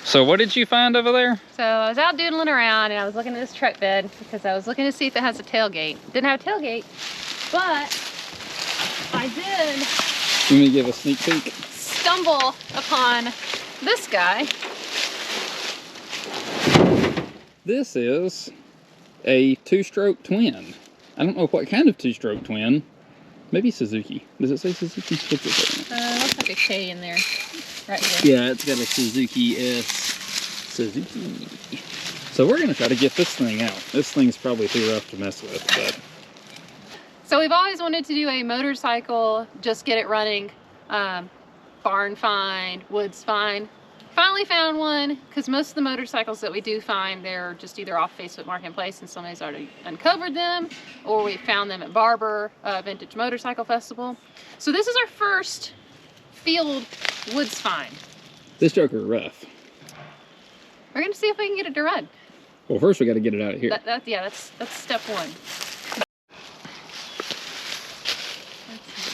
So what did you find over there? So I was out doodling around and I was looking at this truck bed because I was looking to see if it has a tailgate. Didn't have a tailgate, but I did. Let me give a sneak peek. Stumble upon this guy. This is a two-stroke twin. I don't know what kind of two-stroke twin. Maybe Suzuki. Does it say Suzuki? What's it say? Looks like a K in there, right here. Yeah, it's got a Suzuki S. Suzuki. So we're gonna try to get this thing out. This thing's probably too rough to mess with, but. So we've always wanted to do a motorcycle, just get it running, barn find, woods find. Finally found one, because most of the motorcycles that we do find, they're just either off Facebook Marketplace and somebody's already uncovered them, or we found them at Barber Vintage Motorcycle Festival. So this is our first field woods find. This joker rough. We're gonna see if we can get it to run. Well, first we got to get it out of here. Yeah, that's step one.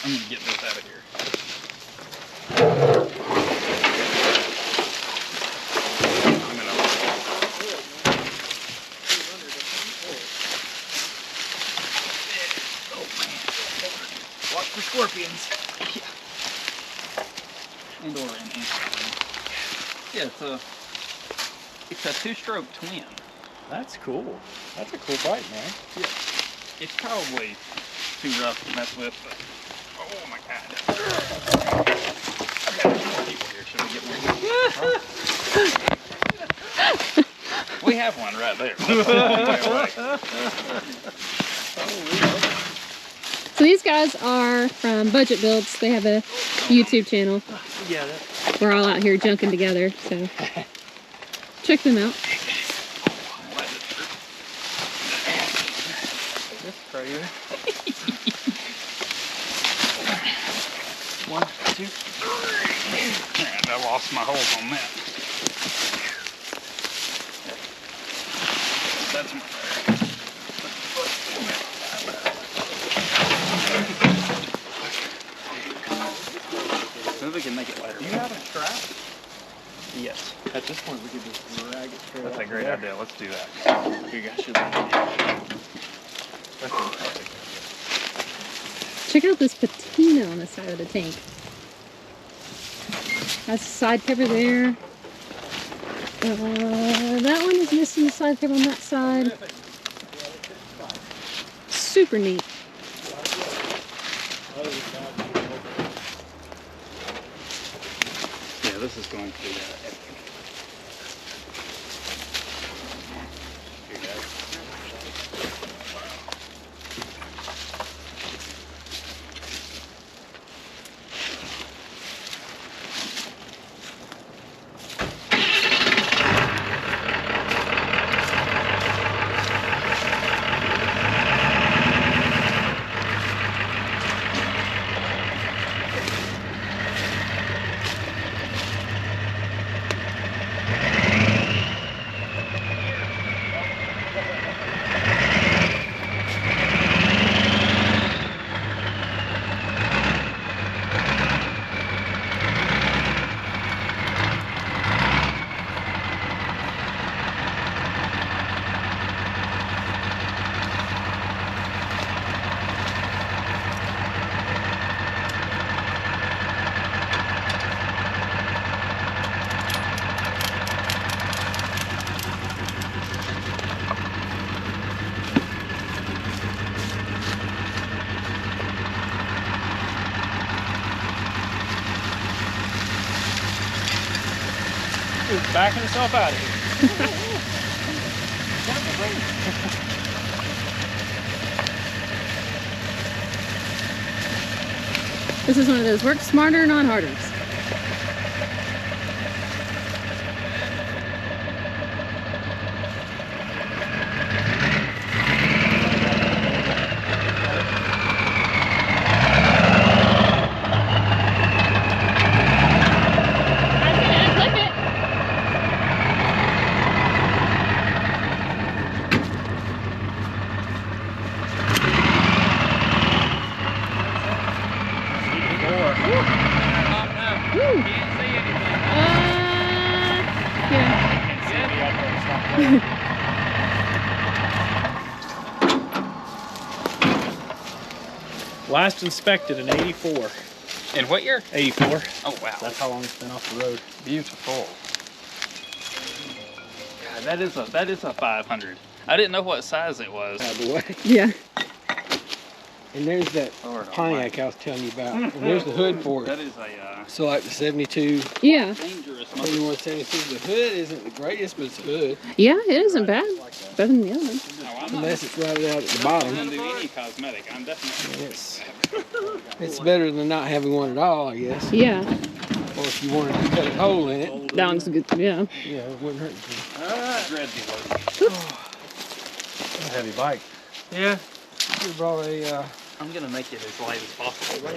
I'm gonna get this out of here. Watch for scorpions. Yeah. And/or an ant. Yeah, it's a two-stroke twin. That's cool. That's a cool bike, man. Yeah. It's probably too rough to mess with, but oh my god. I've got more people here. Should we get one? We have one right there. So these guys are from Budget Builds. They have a YouTube channel. Yeah, We're all out here junking together, so check them out. that's crazy. 1, 2, 3. And I lost my hold on that. That's my maybe we can make it lighter. Do you have a strap? Yes. At this point, we could just drag it straight. That's a great idea. Let's do that. You guys should leave it. That's perfect. Check out this patina on the side of the tank. Has a side cover there. That one is missing the side cover on that side. Super neat. Yeah, this is going to be epic. Here you go. It's backing itself out of here. This is one of those work smarter, not harder. Last inspected in 84. In what year? 84. Oh wow. That's how long it's been off the road. Beautiful. God, that is a 500. I didn't know what size it was. Out of the way. Yeah. And there's that Lord Pontiac I was telling you about. And there's the hood for That it. is a So like the 72, Yeah. dangerous 71, 72, the hood isn't the greatest, but it's a hood. Yeah, it isn't bad. Better than the other one. No, I'm not Unless it's routed out at the gonna bottom. do any cosmetic. I'm definitely. It's better than not having one at all, I guess. Yeah. Or if you wanted to cut a hole in it, That one's good. Yeah. yeah, it wouldn't hurt you. A heavy bike. Yeah. We brought a, I'm gonna make it as light as possible.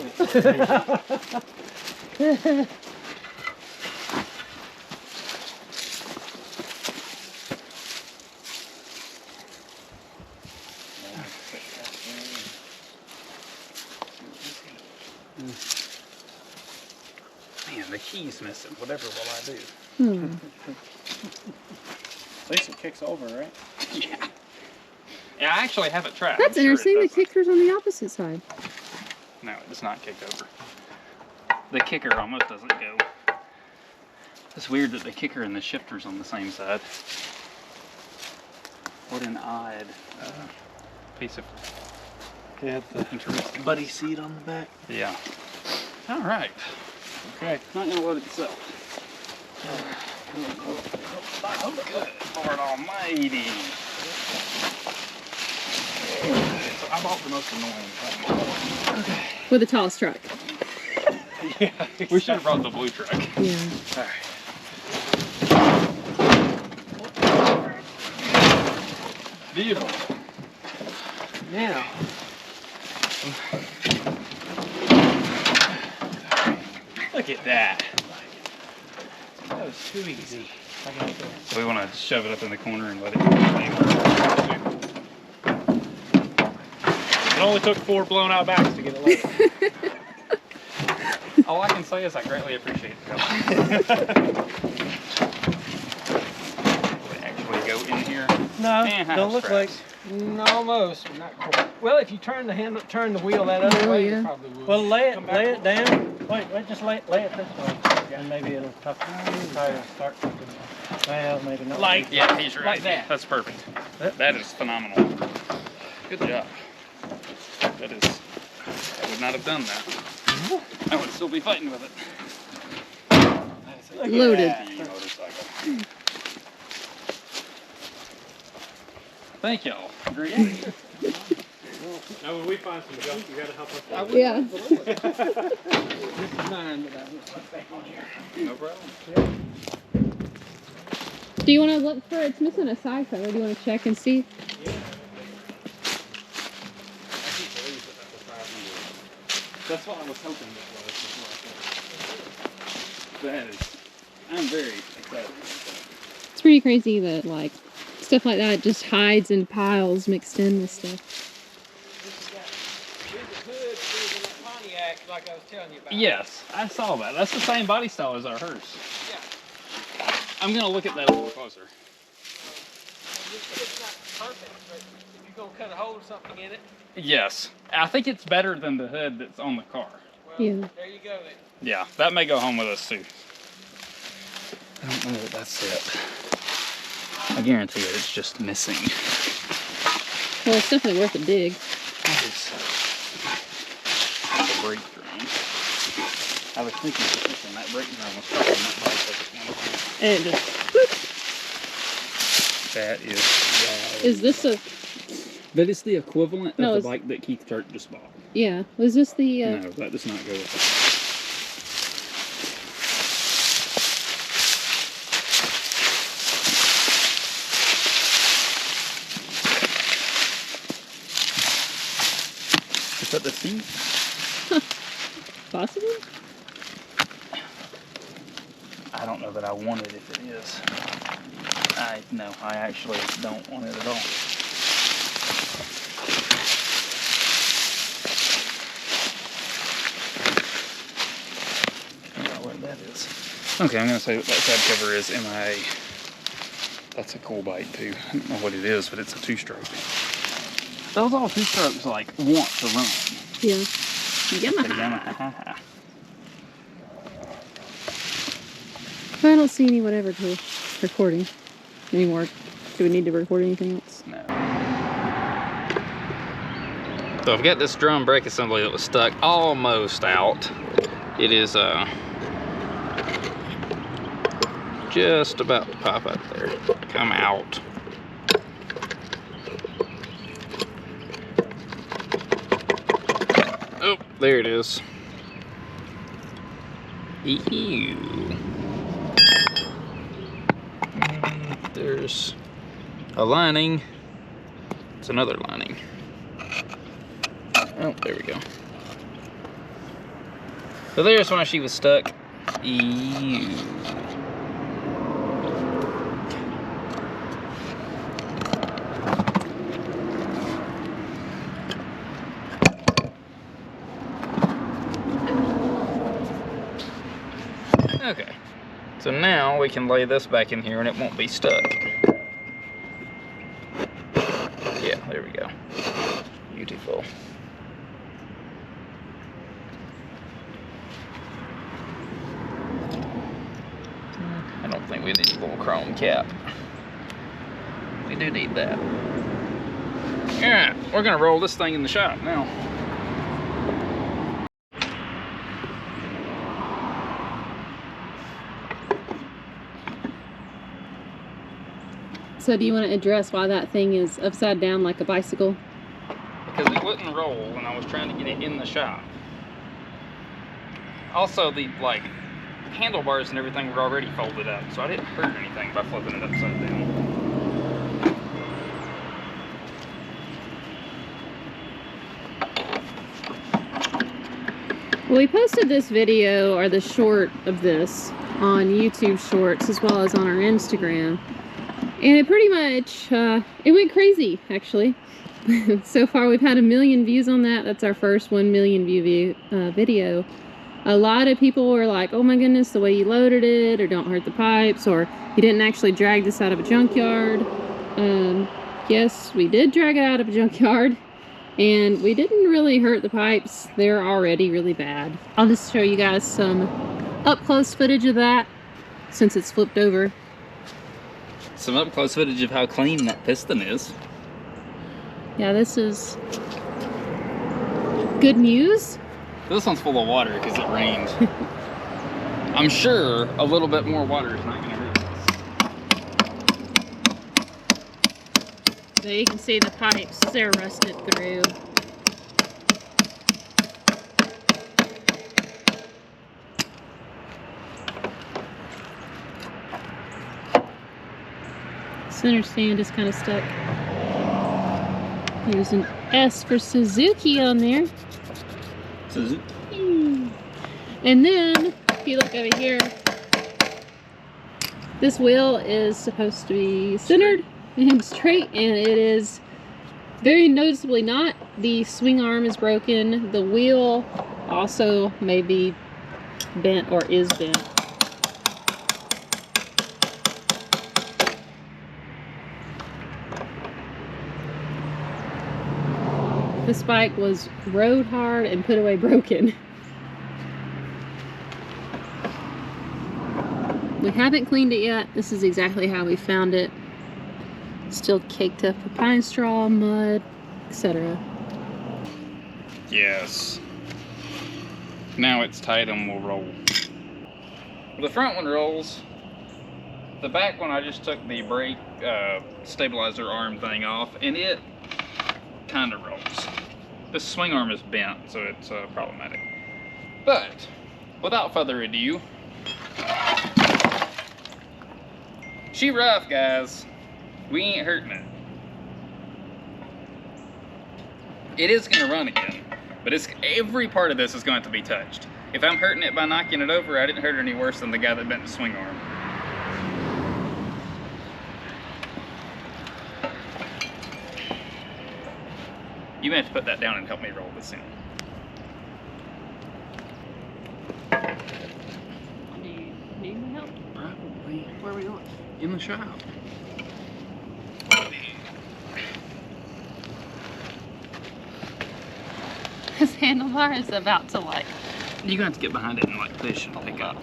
Man, the key's missing. Whatever will I do? Hmm. At least it kicks over, right? Yeah. Yeah, I actually have it tracked. That's I'm sure interesting. it The doesn't. kicker's on the opposite side. No, it does not kick over. The kicker almost doesn't go. It's weird that the kicker and the shifter's on the same side. What an odd piece of Yeah, the interesting. buddy seat on the back. Yeah. All right. Okay. Not gonna load itself. Oh, good Lord Almighty. So I bought the most annoying thing. With the tallest truck. Yeah. We should have brought the blue truck. Yeah. All right. Beautiful. now, Look at that. That was too easy. So we want to shove it up in the corner and let it. It only took 4 blown out backs to get it loaded. All I can say is I greatly appreciate the help. Will it actually go in here? No, Man, how don't look like. straps. almost, but not quite. Well, if you turn the handle, turn the wheel that other Oh, way, yeah. it probably would. Well, lay Come it, back lay a it down. Wait, just lay it this way, and maybe it'll try to start something. Well, maybe not. Yeah, he's right. Like that. That's perfect. That is phenomenal. Good job. That is. I would not have done that. I would still be fighting with it. Look at Loaded. that motorcycle. Thank y'all. Great. Now, when we find some junk, you gotta help us. Yeah. This is mine, but I won't put back on here. No problem. Do you want to look for? It's missing a side cover. Do you want to check and see? That's what I was hoping it was. That is. I'm very excited. It's pretty crazy that like stuff like that just hides in piles mixed in with stuff. Here's the hood, here's a Pontiac, like I was telling you about. Yes, I saw that. That's the same body style as our hearse. Yeah. I'm gonna look at that a little closer. It's not perfect, but if you're gonna cut a hole or something in it, Yes, I think it's better than the hood that's on the car. well, Yeah. there you go then. Yeah, that may go home with us too. I don't know that that's it. I guarantee it, it's just missing. Well, it's definitely worth a dig. That is that's a brake drum. I was thinking for a second that brake drum was probably not bicycle. And it just. That is. Is this a? But it's the equivalent No, of the it's- bike that Keith Church just bought. Yeah. Was this the? No, that does not go with it. Is that the seat? Possibly. I don't know that I want it if it is. No, I actually don't want it at all. I don't know what that is. Okay, I'm gonna say what that side cover is MIA. That's a cool bike too. I don't know what it is, but it's a 2-stroke. Those all 2-strokes like want to run. Yeah. Yamaha. Yamaha. I don't see any whatever to recording anymore. Do we need to record anything else? No. So I've got this drum brake assembly that was stuck almost out. It is just about to pop up there. Come out. Oh, there it is. Ew. There's a lining. It's another lining. Oh, there we go. So there's why she was stuck. Ew. Okay, so now we can lay this back in here and it won't be stuck. Yeah, there we go. Beautiful. I don't think we need a little chrome cap. We do need that. Yeah, we're gonna roll this thing in the shop now. So do you want to address why that thing is upside down like a bicycle? Because it wouldn't roll when I was trying to get it in the shop. Also, the like handlebars and everything were already folded up, so I didn't hurt anything by flipping it upside down. Well, we posted this video, or the short of this, on YouTube Shorts as well as on our Instagram. And it pretty much, it went crazy, actually. So far, we've had 1 million views on that. That's our first 1 million view video. A lot of people were like, oh my goodness, the way you loaded it, or don't hurt the pipes, or you didn't actually drag this out of a junkyard. Yes, we did drag it out of a junkyard. And we didn't really hurt the pipes. They're already really bad. I'll just show you guys some up-close footage of that, since it's flipped over. Some up-close footage of how clean that piston is. Yeah, this is good news. This one's full of water because it rained. I'm sure a little bit more water is not going to hurt this. So you can see the pipes, they're rusted through. Center stand is kind of stuck. There's an S for Suzuki on there. Suzuki. And then, if you look over here, this wheel is supposed to be centered and straight, and it is very noticeably not. The swing arm is broken. The wheel also may be bent or is bent. This bike was rode hard and put away broken. We haven't cleaned it yet. This is exactly how we found it. Still caked up with pine straw, mud, etc. Yes. Now it's tight and we'll roll. The front one rolls. The back one I just took the brake stabilizer arm thing off, and it kind of rolls. This swing arm is bent, so it's problematic. But without further ado, she rough, guys. We ain't hurting it. It is gonna run again, but every part of this is going to be touched. If I'm hurting it by knocking it over, I didn't hurt it any worse than the guy that bent the swing arm. You may have to put that down and help me roll this in. Do you need my help? Probably. Where are we going? In the shop. This handlebar is about to like. You're gonna have to get behind it and like push and pick up.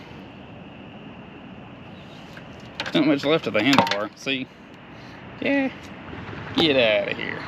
Not much left of the handlebar. See? Yeah. Get out of here.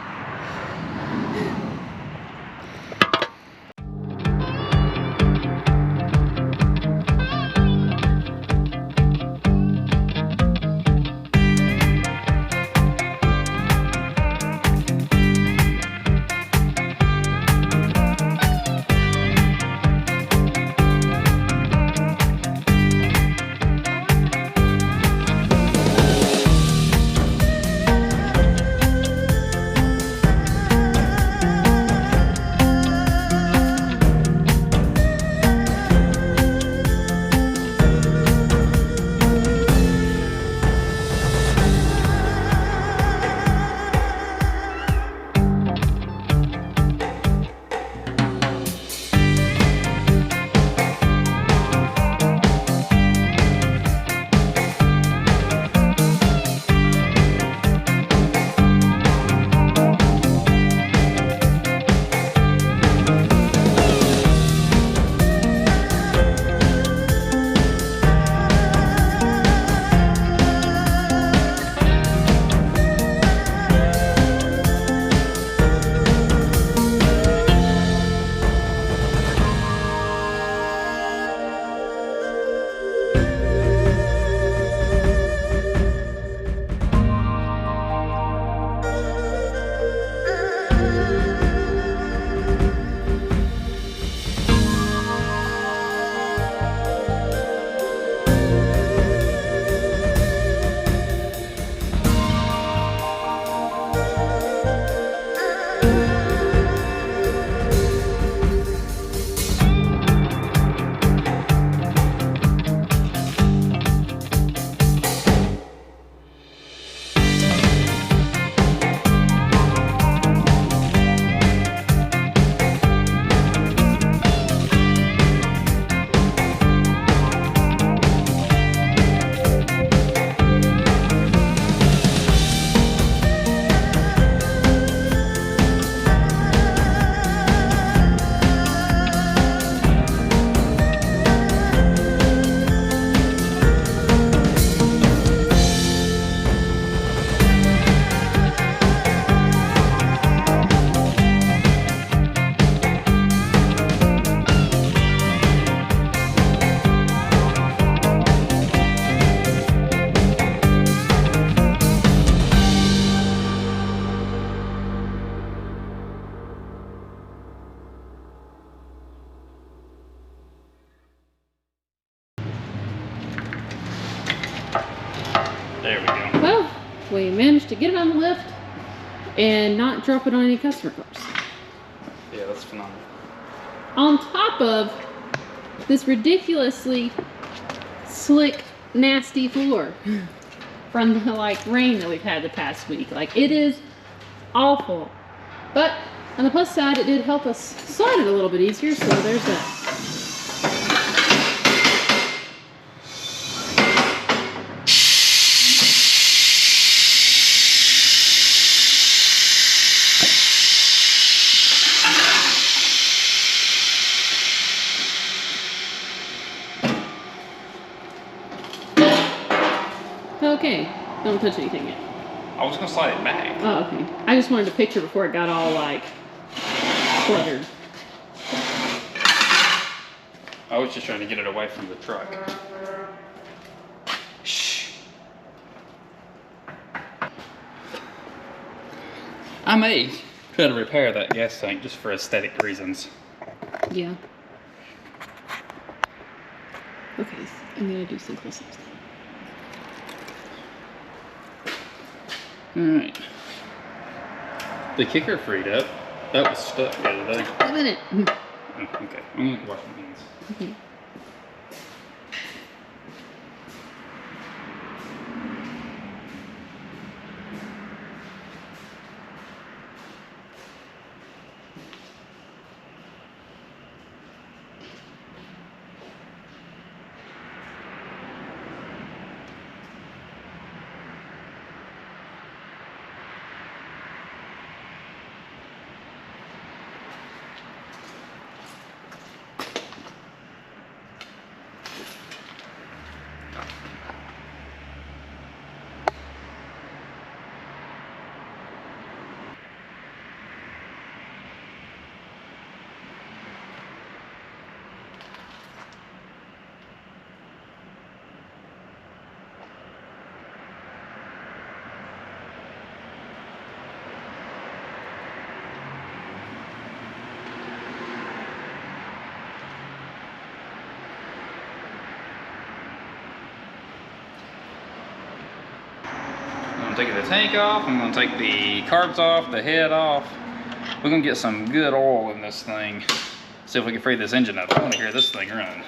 There we go. Well, we managed to get it on the lift and not drop it on any customer cars. Yeah, that's phenomenal. On top of this ridiculously slick, nasty floor from the like rain that we've had the past week. Like, it is awful. But on the plus side, it did help us slide it a little bit easier, so there's that. Okay, don't touch anything yet. I was gonna slide it back. Oh, okay. I just wanted a picture before it got all like cluttered. I was just trying to get it away from the truck. Shh. I may try to repair that gas tank just for aesthetic reasons. Yeah. Okay, I'm gonna do some close ups. Alright. The kicker freed up. That was stuck the other day. A minute. Oh, okay. I'm gonna wash my hands. Okay. take the tank off. I'm gonna take the carbs off, the head off. We're gonna get some good oil in this thing. See if we can free this engine up. I wanna hear this thing run.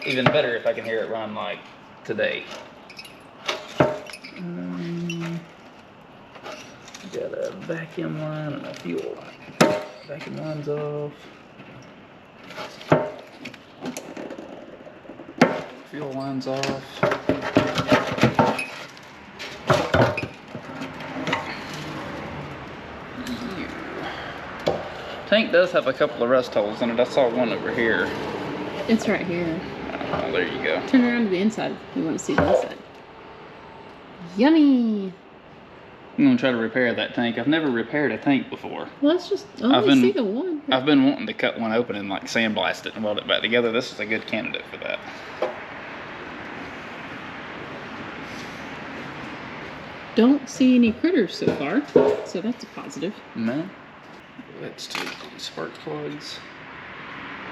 Even better if I can hear it run like today. Got a vacuum line and a fuel line. Vacuum line's off. Fuel line's off. Tank does have a couple of rust holes in it. I saw one over here. It's right here. Oh, there you go. Turn around to the inside if you want to see the inside. Yummy! I'm gonna try to repair that tank. I've never repaired a tank before. Well, let's just only see the one. I've been wanting to cut one open and like sandblast it and weld it back together. This is a good candidate for that. Don't see any critters so far, so that's a positive. No. Let's take the spark plugs.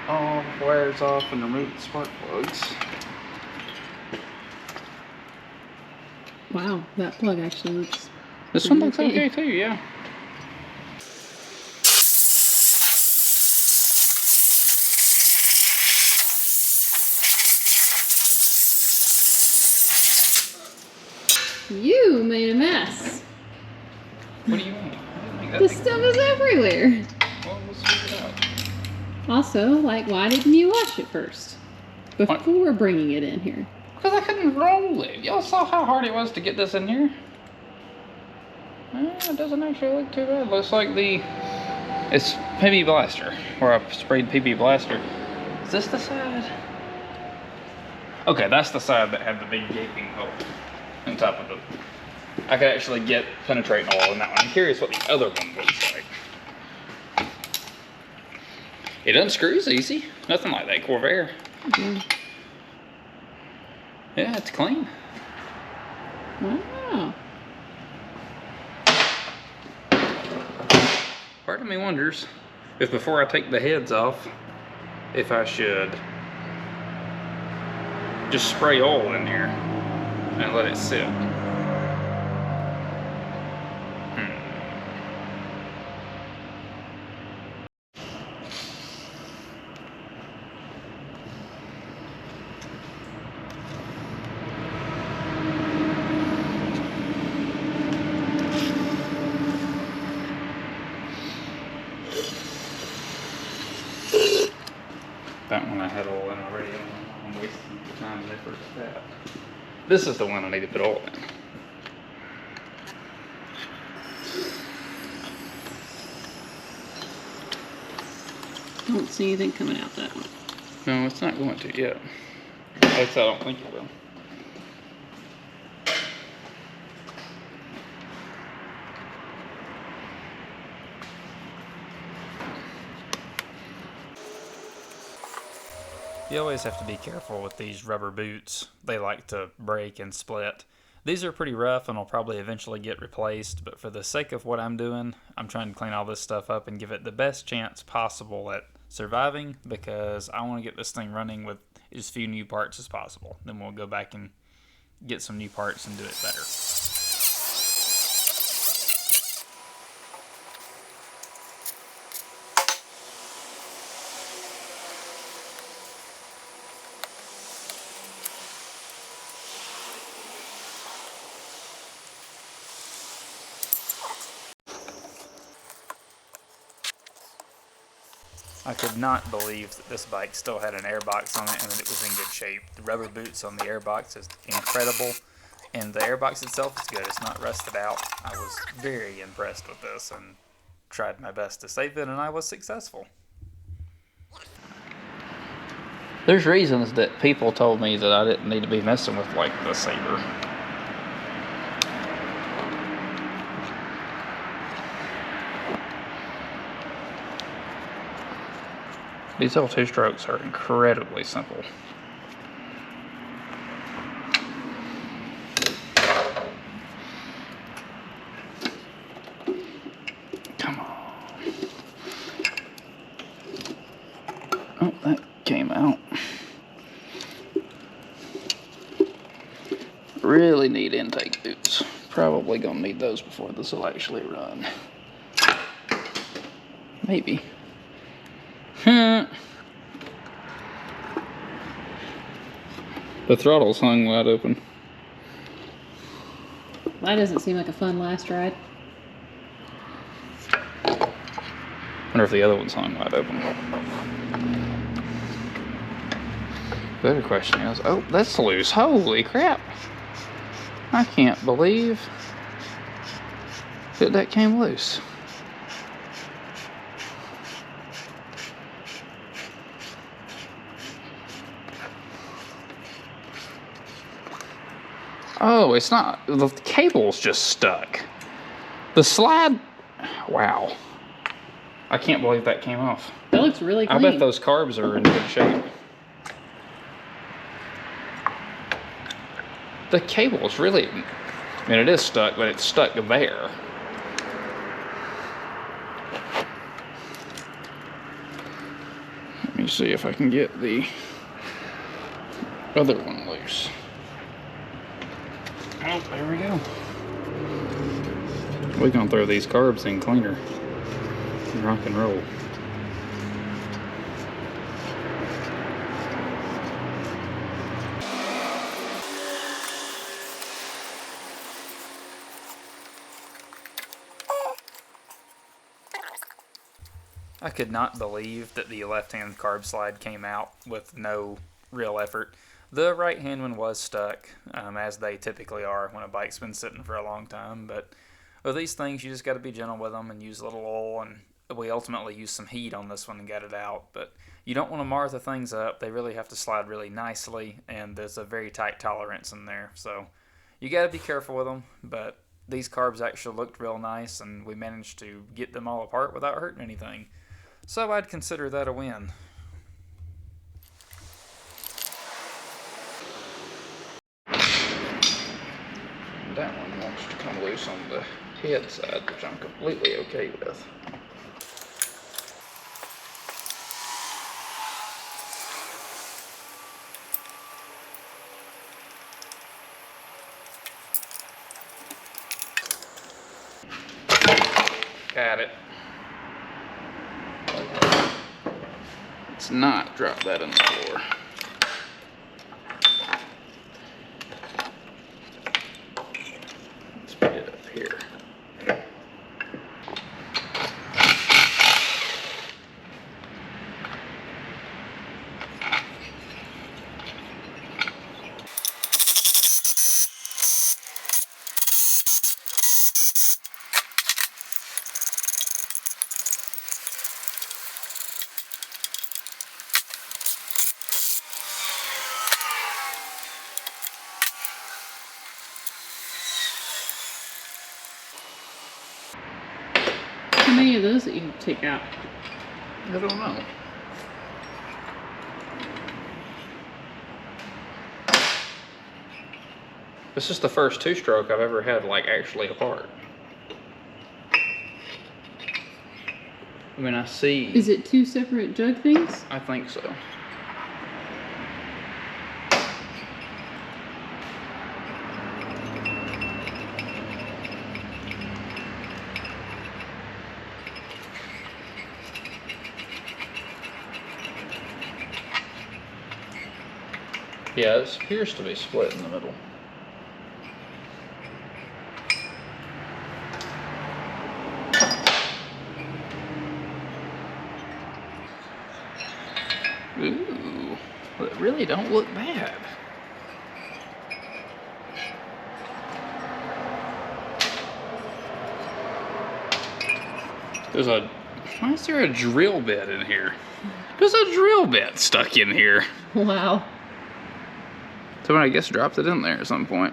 All the wires off and remove the spark plugs. Wow, that plug actually looks. This one looks okay too, yeah. You made a mess. What do you mean? The stuff is everywhere. Well, let's figure it out. Also, like, why didn't you wash it first? Before bringing it in here. Because I couldn't roll it. Y'all saw how hard it was to get this in here? It doesn't actually look too bad. Looks like it's PB Blaster, where I sprayed PB Blaster. Is this the side? Okay, that's the side that had the big gaping hole on top of it. I could actually get penetrating oil in that one. I'm curious what the other one looks like. It unscrews easy. Nothing like that Corvair. Mm-hmm. Yeah, it's clean. Wow. Part of me wonders if before I take the heads off, if I should just spray oil in there and let it sit. That one I had oil in already. I'm wasting time and effort with that. This is the one I need to put oil in. Don't see anything coming out that one. No, it's not going to yet. At least I don't think it will. You always have to be careful with these rubber boots. They like to break and split. These are pretty rough and will probably eventually get replaced, but for the sake of what I'm doing, I'm trying to clean all this stuff up and give it the best chance possible at surviving, because I want to get this thing running with as few new parts as possible. Then we'll go back and get some new parts and do it better. I could not believe that this bike still had an airbox on it and that it was in good shape. The rubber boots on the airbox is incredible, and the airbox itself is good. It's not rusted out. I was very impressed with this and tried my best to save it, and I was successful. There's reasons that people told me that I didn't need to be messing with like the Sabre. These L2 strokes are incredibly simple. Come on. Oh, that came out. Really need intake boots. Probably gonna need those before this will actually run. Maybe. The throttle's hung wide open. That doesn't seem like a fun last ride. Wonder if the other one's hung wide open. The other question is, oh, that's loose. Holy crap. I can't believe that came loose. Oh, it's not. The cable's just stuck. The slide. Wow. I can't believe that came off. That looks really clean. I bet those carbs are in good shape. The cable is really. I mean, it is stuck, but it's stuck there. Let me see if I can get the other one loose. Oh, there we go. We're gonna throw these carbs in cleaner. Rock and roll. I could not believe that the left-hand carb slide came out with no real effort. The right-hand one was stuck, as they typically are when a bike's been sitting for a long time. But with these things, you just got to be gentle with them and use a little oil. And we ultimately used some heat on this one and got it out. But you don't want to mar the things up. They really have to slide really nicely, and there's a very tight tolerance in there. So you got to be careful with them. But these carbs actually looked real nice, and we managed to get them all apart without hurting anything. So I'd consider that a win. That one wants to come loose on the head side, which I'm completely okay with. Got it. Let's not drop that on the floor. Let's put it up here. How many of those that you take out? I don't know. This is the first two-stroke I've ever had like actually apart. I mean, I see. Is it two separate jug things? I think so. Yeah, this appears to be split in the middle. Ooh, well, it really don't look bad. There's a, why is there a drill bit in here? There's a drill bit stuck in here. Wow. Someone, I guess, dropped it in there at some point.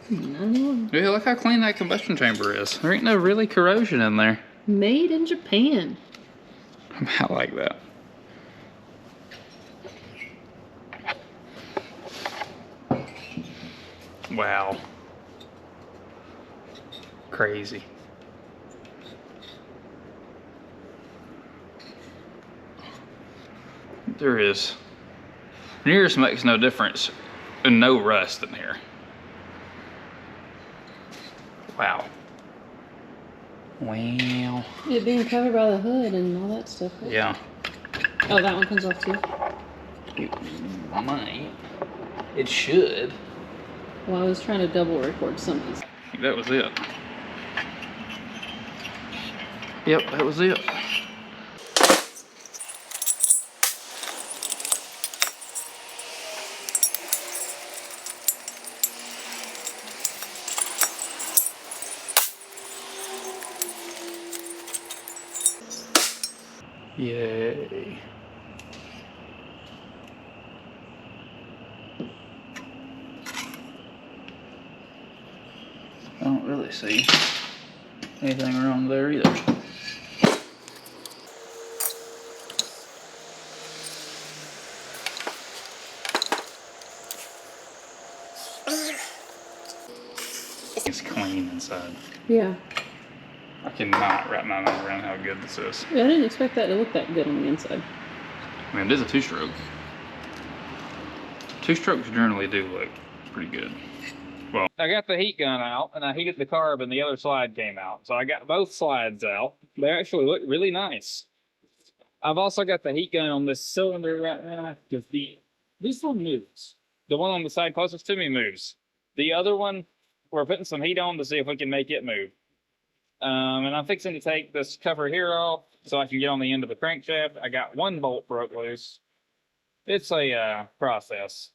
No. Yeah, look how clean that combustion chamber is. There ain't no really corrosion in there. Made in Japan. I like that. Wow. Crazy. There is. Nearest makes no difference. And no rust in here. Wow. Wow. It being covered by the hood and all that stuff. Right? Yeah. Oh, that one comes off too? It might. It should. Well, I was trying to double record some piece. That was it. Yep, that was it. Yay. I don't really see anything wrong there either. It's clean inside. Yeah. I cannot wrap my mind around how good this is. Yeah, I didn't expect that to look that good on the inside. I mean, it is a two-stroke. Two-strokes generally do look pretty good. Well, I got the heat gun out, and I heated the carb, and the other slide came out. So I got both slides out. They actually look really nice. I've also got the heat gun on this cylinder right now, because this one moves. The one on the side closest to me moves. The other one, we're putting some heat on to see if we can make it move. And I'm fixing to take this cover here off so I can get on the end of the crankshaft. I got one bolt broke loose. It's a process.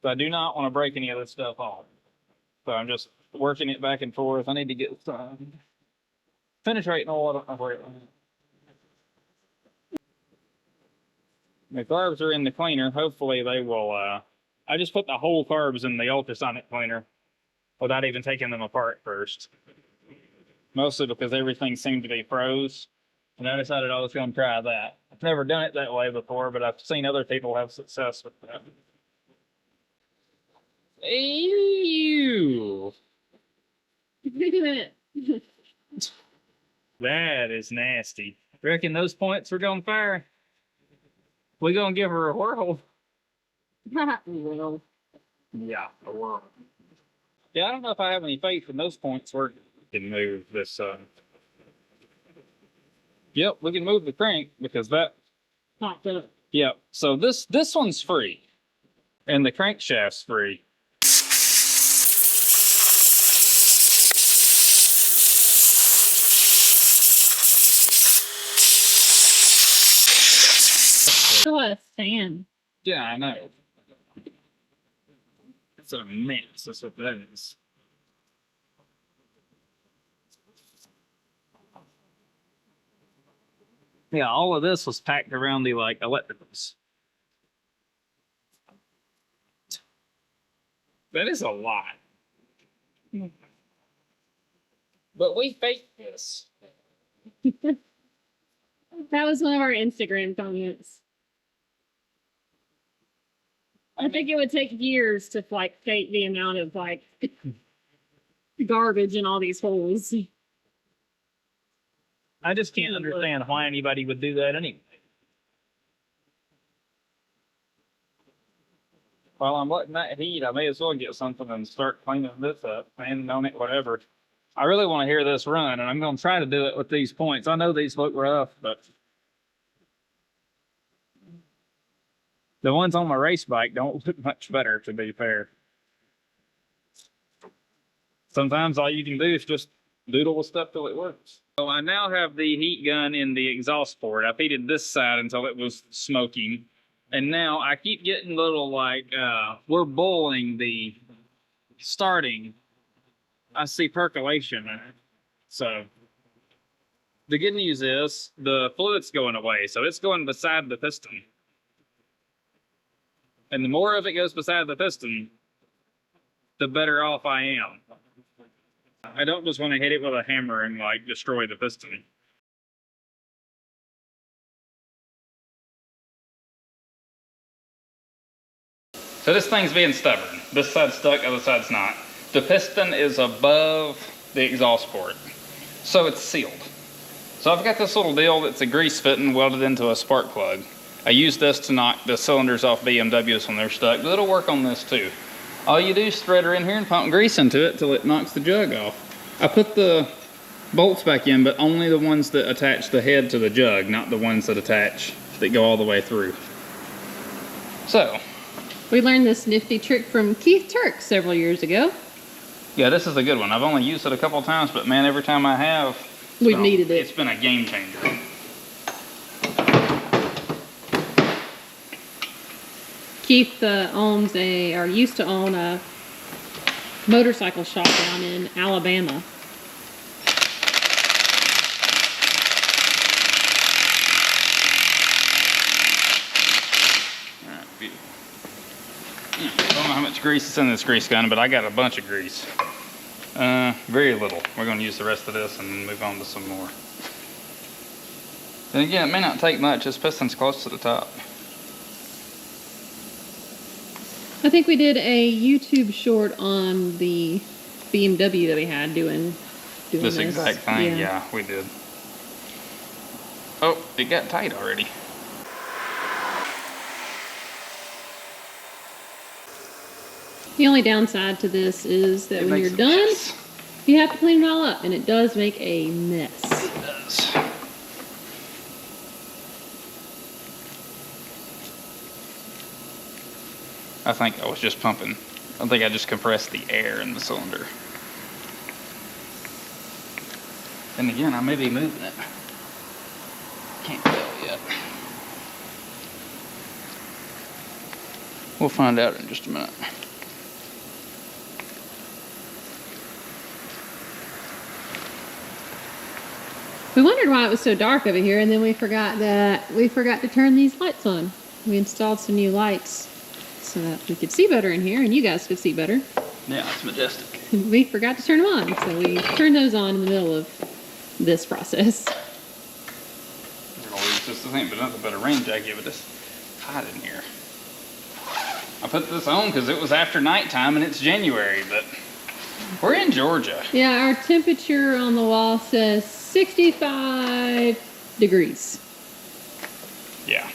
So I do not want to break any of this stuff off. So I'm just working it back and forth. I need to get some penetrating oil. I don't know where it went. The carbs are in the cleaner. Hopefully they will, I just put the whole carbs in the ultrasonic cleaner without even taking them apart first. Mostly because everything seemed to be froze. And I decided I was going to try that. I've never done it that way before, but I've seen other people have success with that. Ew! That is nasty. Reckon those points were going to fire? We going to give her a whirl? Well. Yeah, a whirl. Yeah, I don't know if I have any faith in those points working. Can move this yep, we can move the crank because that Popped up. yep. So this one's free and the crankshaft's free. Still a fan. Yeah, I know. It's a mess, that's what that is. Yeah, all of this was packed around the like electricals. That is a lot. But we faked this. That was one of our Instagram comments. I think it would take years to like fake the amount of like garbage in all these holes. I just can't understand why anybody would do that anyway. While I'm letting that heat, I may as well get something and start cleaning this up, sanding on it, whatever. I really want to hear this run, and I'm going to try to do it with these points. I know these look rough, but the ones on my race bike don't look much better, to be fair. Sometimes all you can do is just doodle with stuff till it works. So I now have the heat gun in the exhaust port. I've heated this side until it was smoking. And now I keep getting little like, we're boiling the starting. I see percolation in it. So the good news is the fluid's going away. So it's going beside the piston. And the more of it goes beside the piston, the better off I am. I don't just want to hit it with a hammer and like destroy the piston. So this thing's being stubborn. This side's stuck, other side's not. The piston is above the exhaust port, so it's sealed. So I've got this little deal that's a grease fitting welded into a spark plug. I use this to knock the cylinders off BMWs when they're stuck, but it'll work on this too. All you do is thread her in here and pump grease into it till it knocks the jug off. I put the bolts back in, but only the ones that attach the head to the jug, not the ones that go all the way through. So. We learned this nifty trick from Keith Turk several years ago. Yeah, this is a good one. I've only used it a couple of times, but man, every time I have, we've needed it. It's been a game changer. Keith used to own a motorcycle shop down in Alabama. Alright, beautiful. I don't know how much grease is in this grease gun, but I got a bunch of grease. Very little. We're going to use the rest of this and then move on to some more. Then again, it may not take much. This piston's close to the top. I think we did a YouTube short on the BMW that we had doing this exact thing. Yeah, we did. Oh, it got tight already. The only downside to this is that when you're done, you have to clean it all up, and it does make a mess. It does. I think I was just pumping. I think I just compressed the air in the cylinder. And again, I may be moving it. Can't tell yet. We'll find out in just a minute. We wondered why it was so dark over here, and then we forgot to turn these lights on. We installed some new lights so that we could see better in here, and you guys could see better. Yeah, it's majestic. We forgot to turn them on, so we turned those on in the middle of this process. We're gonna use this thing, but nothing but a rain jacket, but it's hot in here. I put this on because it was after nighttime and it's January, but we're in Georgia. Yeah, our temperature on the wall says 65 degrees. Yeah.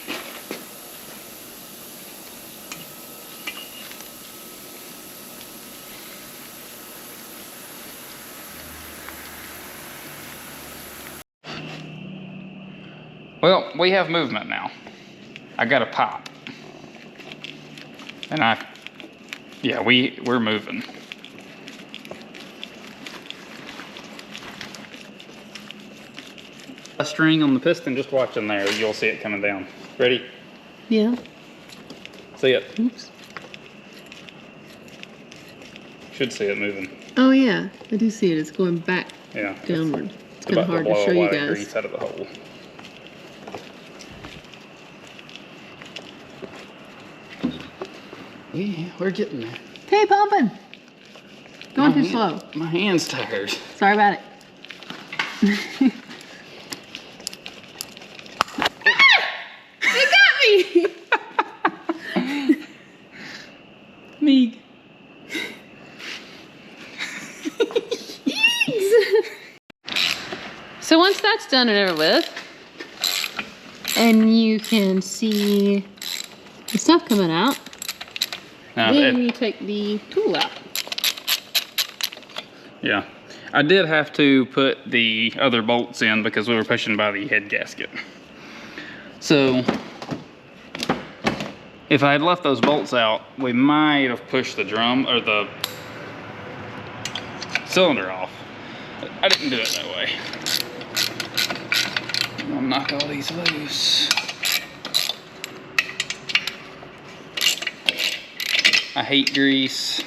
Well, we have movement now. I got a pop. And yeah, we're moving. A string on the piston, just watching there, you'll see it coming down. Ready? Yeah. See it? Oops. Should see it moving. Oh yeah, I do see it. It's going back downward. It's kind of hard to show you guys. Grease out of the hole. Yeah, we're getting there. Hey, pumping. Going too slow. My hand's tired. Sorry about it. It got me. Meeg. So once that's done and over with, and you can see the stuff coming out, then you take the tool out. Yeah, I did have to put the other bolts in because we were pushing by the head gasket. So if I had left those bolts out, we might have pushed the drum or the cylinder off. I didn't do it that way. I'll knock all these loose. I hate grease.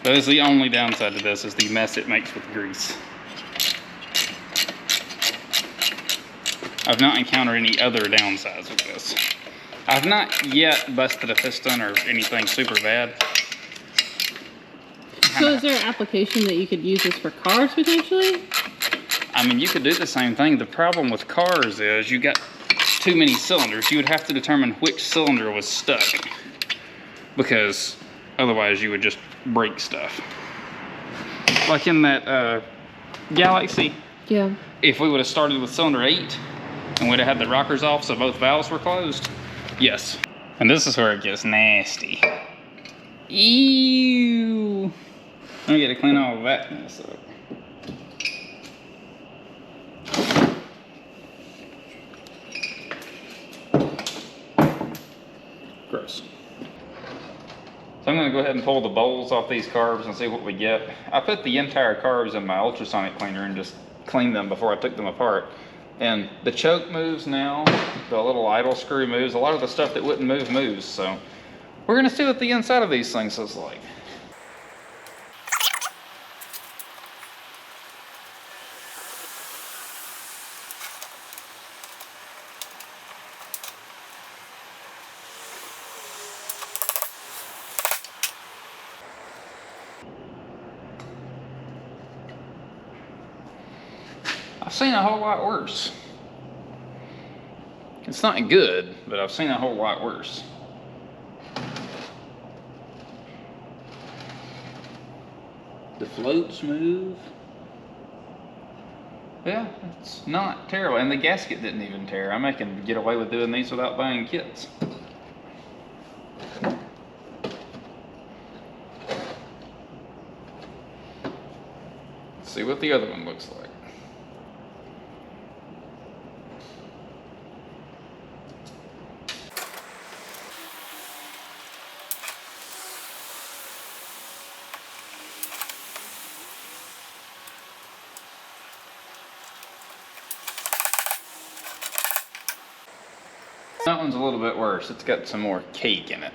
That is the only downside to this, is the mess it makes with grease. I've not encountered any other downsides with this. I've not yet busted a piston or anything super bad. So is there an application that you could use this for cars potentially? I mean, you could do the same thing. The problem with cars is you got too many cylinders. You would have to determine which cylinder was stuck, because otherwise you would just break stuff. Like in that Galaxy. Yeah. If we would have started with cylinder 8 and would have had the rockers off so both valves were closed, yes. And this is where it gets nasty. Ew. I gotta clean all of that mess up. Gross. So I'm gonna go ahead and pull the bowls off these carbs and see what we get. I put the entire carbs in my ultrasonic cleaner and just cleaned them before I took them apart. And the choke moves now, the little idle screw moves, a lot of the stuff that wouldn't move moves, so we're gonna see what the inside of these things looks like. I've seen a whole lot worse. It's not good, but I've seen a whole lot worse. The floats move. Yeah, it's not terrible. And the gasket didn't even tear. I can get away with doing these without buying kits. Let's see what the other one looks like. That one's a little bit worse. It's got some more cake in it.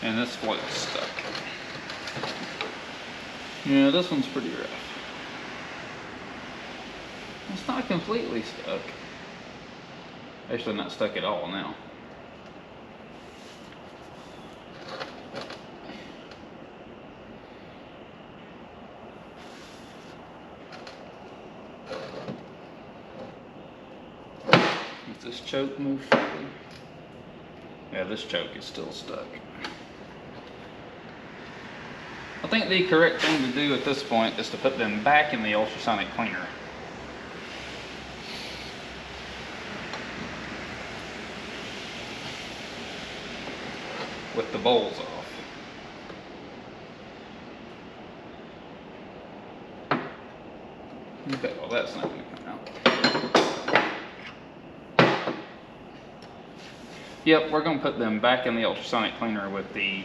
And this float's stuck. Yeah, this one's pretty rough. It's not completely stuck. Actually, not stuck at all now. Does this choke move freely? Yeah, this choke is still stuck. I think the correct thing to do at this point is to put them back in the ultrasonic cleaner. With the bowls off. Okay, well that's not going to come out. Yep, we're going to put them back in the ultrasonic cleaner with the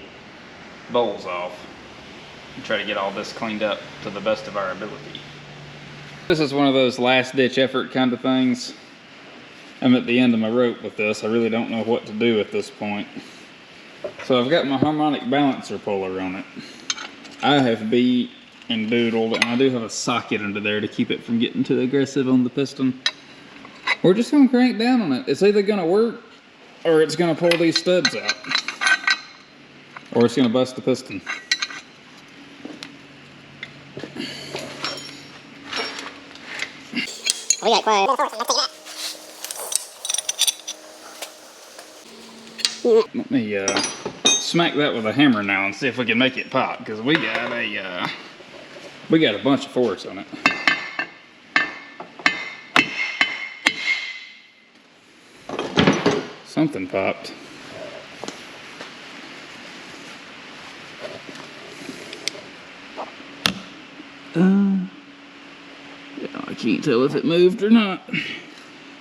bowls off and try to get all this cleaned up to the best of our ability. This is one of those last ditch effort kind of things. I'm at the end of my rope with this. I really don't know what to do at this point. So I've got my harmonic balancer puller on it. I have beat and doodled, and I do have a socket under there to keep it from getting too aggressive on the piston. We're just going to crank down on it. It's either going to work or it's going to pull these studs out. Or it's going to bust the piston. We got quite Let me smack that with a hammer now and see if we can make it pop, because we got a bunch of force on it. Something popped. Yeah, I can't tell if it moved or not.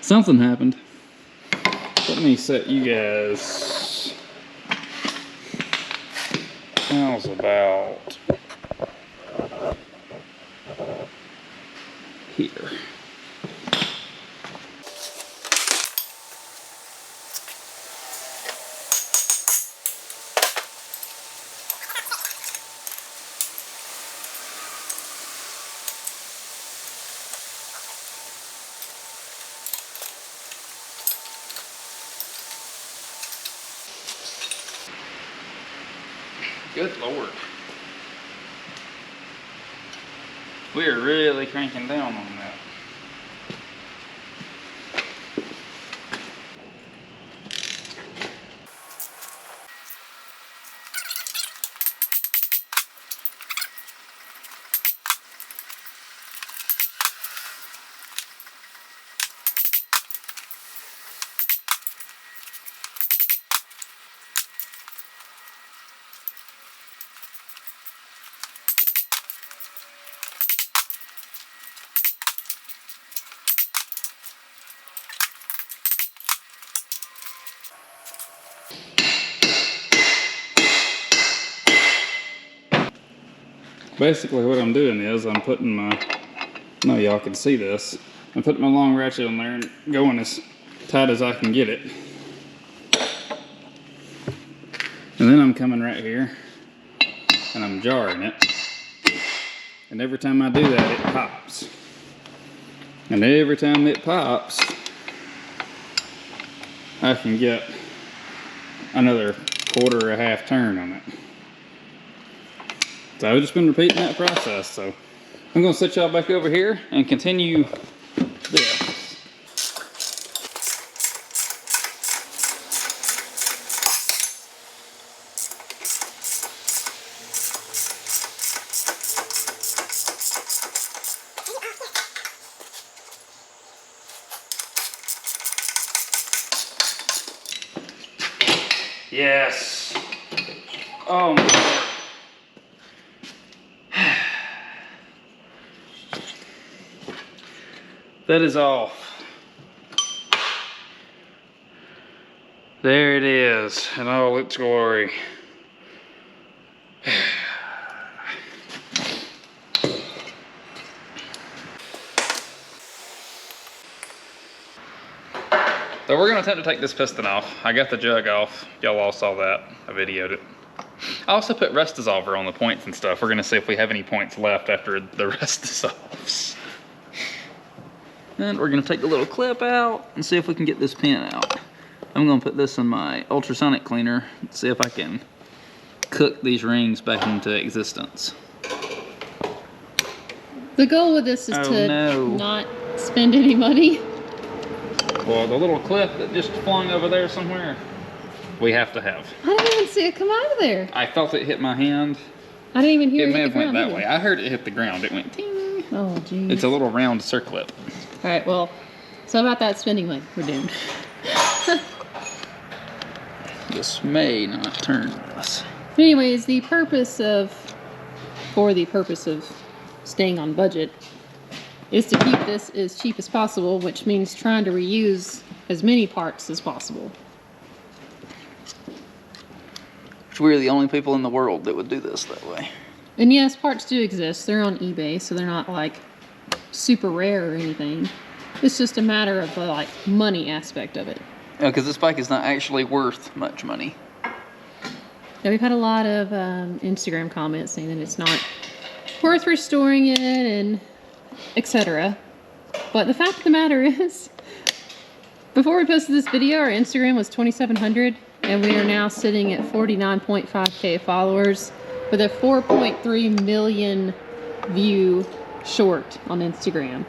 Something happened. Let me set you guys. How's about here? Good Lord. We are really cranking down on that. basically what I'm doing is I'm putting my, no, y'all can see this. I'm putting my long ratchet on there and going as tight as I can get it. And then I'm coming right here and I'm jarring it. And every time I do that, it pops. And every time it pops, I can get another quarter or a half turn on it. So I've just been repeating that process. So I'm gonna set y'all back over here and continue this. Yes. Oh my God. That is off. There it is in all its glory. So we're gonna attempt to take this piston off. I got the jug off. Y'all all saw that. I videoed it. I also put rust dissolver on the points and stuff. We're gonna see if we have any points left after the rust dissolves. And we're gonna take the little clip out and see if we can get this pin out. I'm gonna put this in my ultrasonic cleaner and see if I can cook these rings back into existence. The goal with this is to not spend any money. Well, the little clip that just flung over there somewhere, we have to have. I didn't even see it come out of there. I felt it hit my hand. I didn't even hear it. It may have went that way. I heard it hit the ground. It went ting. Oh, geez. It's a little round circlip. All right, well, so about that spending money, we're doomed. This may not turn us. Anyways, for the purpose of staying on budget, is to keep this as cheap as possible, which means trying to reuse as many parts as possible. Which we're the only people in the world that would do this that way. And yes, parts do exist. They're on eBay, so they're not like super rare or anything. It's just a matter of the like money aspect of it. Yeah, because this bike is not actually worth much money. Yeah, we've had a lot of Instagram comments saying that it's not worth restoring it and etc. But the fact of the matter is, before we posted this video, our Instagram was 2,700, and we are now sitting at 49.5K followers with a 4.3 million view short on Instagram.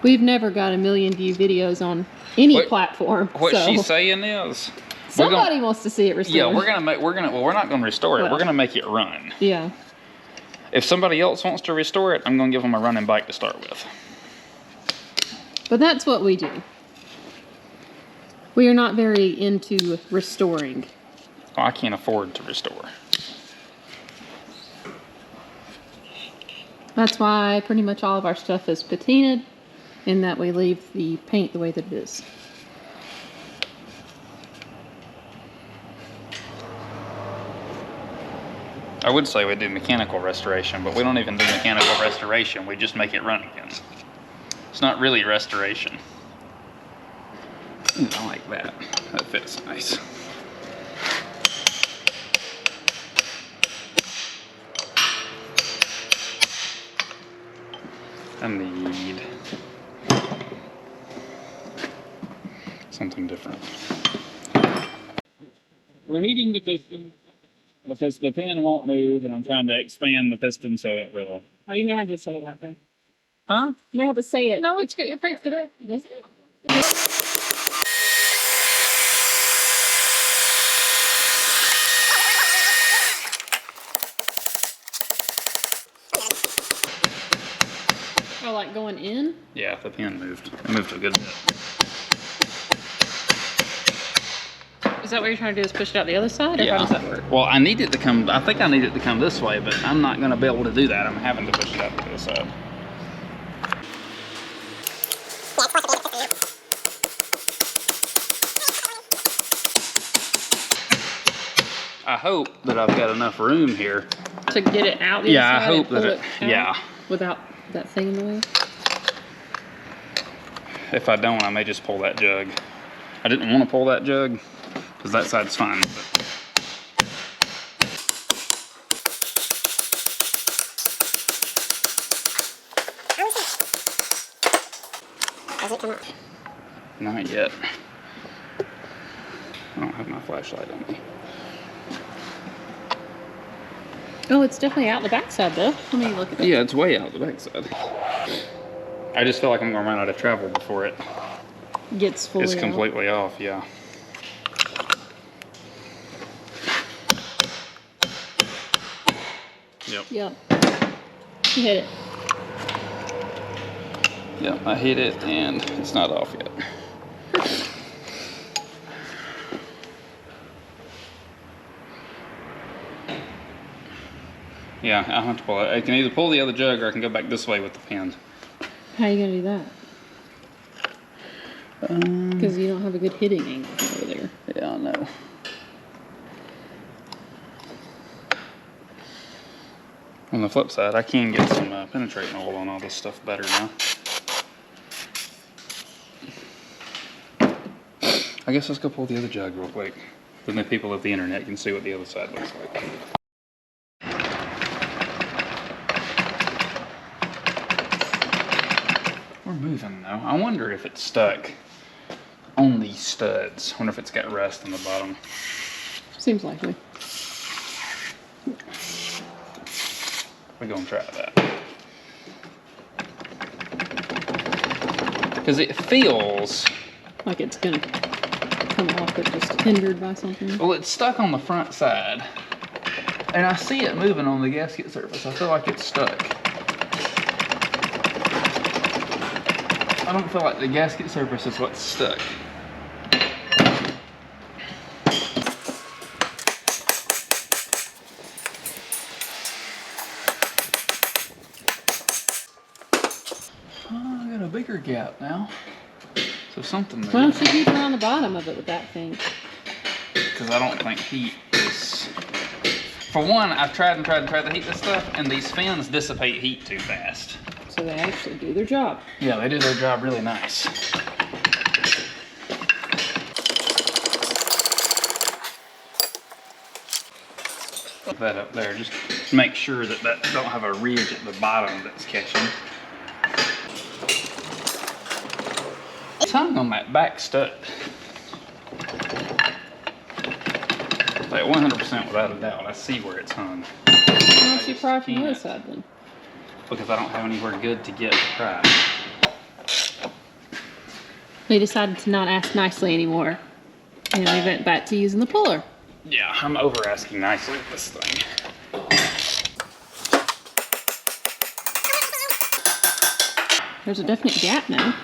We've never got a million view videos on any platform. What she's saying is, somebody wants to see it restored. Yeah, well, we're not gonna restore it. We're gonna make it run. Yeah. If somebody else wants to restore it, I'm gonna give them a running bike to start with. But that's what we do. We are not very into restoring. Oh, I can't afford to restore. That's why pretty much all of our stuff is patinaed, and that we leave the paint the way that it is. I would say we do mechanical restoration, but we don't even do mechanical restoration. We just make it run again. It's not really restoration. Ooh, I like that. That fits nice. I need something different. We're heating the piston because the pin won't move, and I'm trying to expand the piston so it will. Oh, you may have to say it out there. Huh? You may have to say it. No, it's good. You're fixed it. Oh, like going in? Yeah, the pin moved. It moved a good bit. Is that what you're trying to do, is push it out the other side? Or Yeah. how does that work? Well, I need it to come, I think I need it to come this way, but I'm not going to be able to do that. I'm having to push it out to the side. I hope that I've got enough room here to get it out the Yeah, I other side and hope that pull it, out yeah. without that thing in the way. If I don't, I may just pull that jug. I didn't want to pull that jug because that side's fine. But. Does it come up? Not yet. I don't have my flashlight on me. Oh, it's definitely out the backside though. Let me look at it. Yeah, it's way out the backside. I just feel like I'm gonna run out of travel before it Gets fully is out. completely off, yeah. Yep. Yep. You hit it. Yep, I hit it and it's not off yet. Yeah, I'll have to pull it. I can either pull the other jug or I can go back this way with the pin. How are you gonna do that? Because you don't have a good hitting angle over there. Yeah, I know. On the flip side, I can get some penetrating oil on all this stuff better now. I guess let's go pull the other jug real quick. Then the people of the internet can see what the other side looks like. We're moving now. I wonder if it's stuck on these studs. I wonder if it's got rust on the bottom. Seems likely. We're gonna try that. Because it feels, Like it's gonna come off, but just hindered by something. well, it's stuck on the front side. And I see it moving on the gasket surface. I feel like it's stuck. I don't feel like the gasket surface is what's stuck. Oh, I got a bigger gap now. So something there. Why don't you keep around the bottom of it with that thing? Because I don't think heat is... For one, I've tried to heat this stuff, and these fins dissipate heat too fast. So they actually do their job. Yeah, they do their job really nice. Put that up there, just make sure that that don't have a ridge at the bottom that's catching. It's hung on that back stud. Like 100% without a doubt, I see where it's hung. Why don't you pry from the other side then? Because I don't have anywhere good to get the pry. We decided to not ask nicely anymore. And we went back to using the puller. Yeah, I'm over asking nicely with this thing. There's a definite gap now.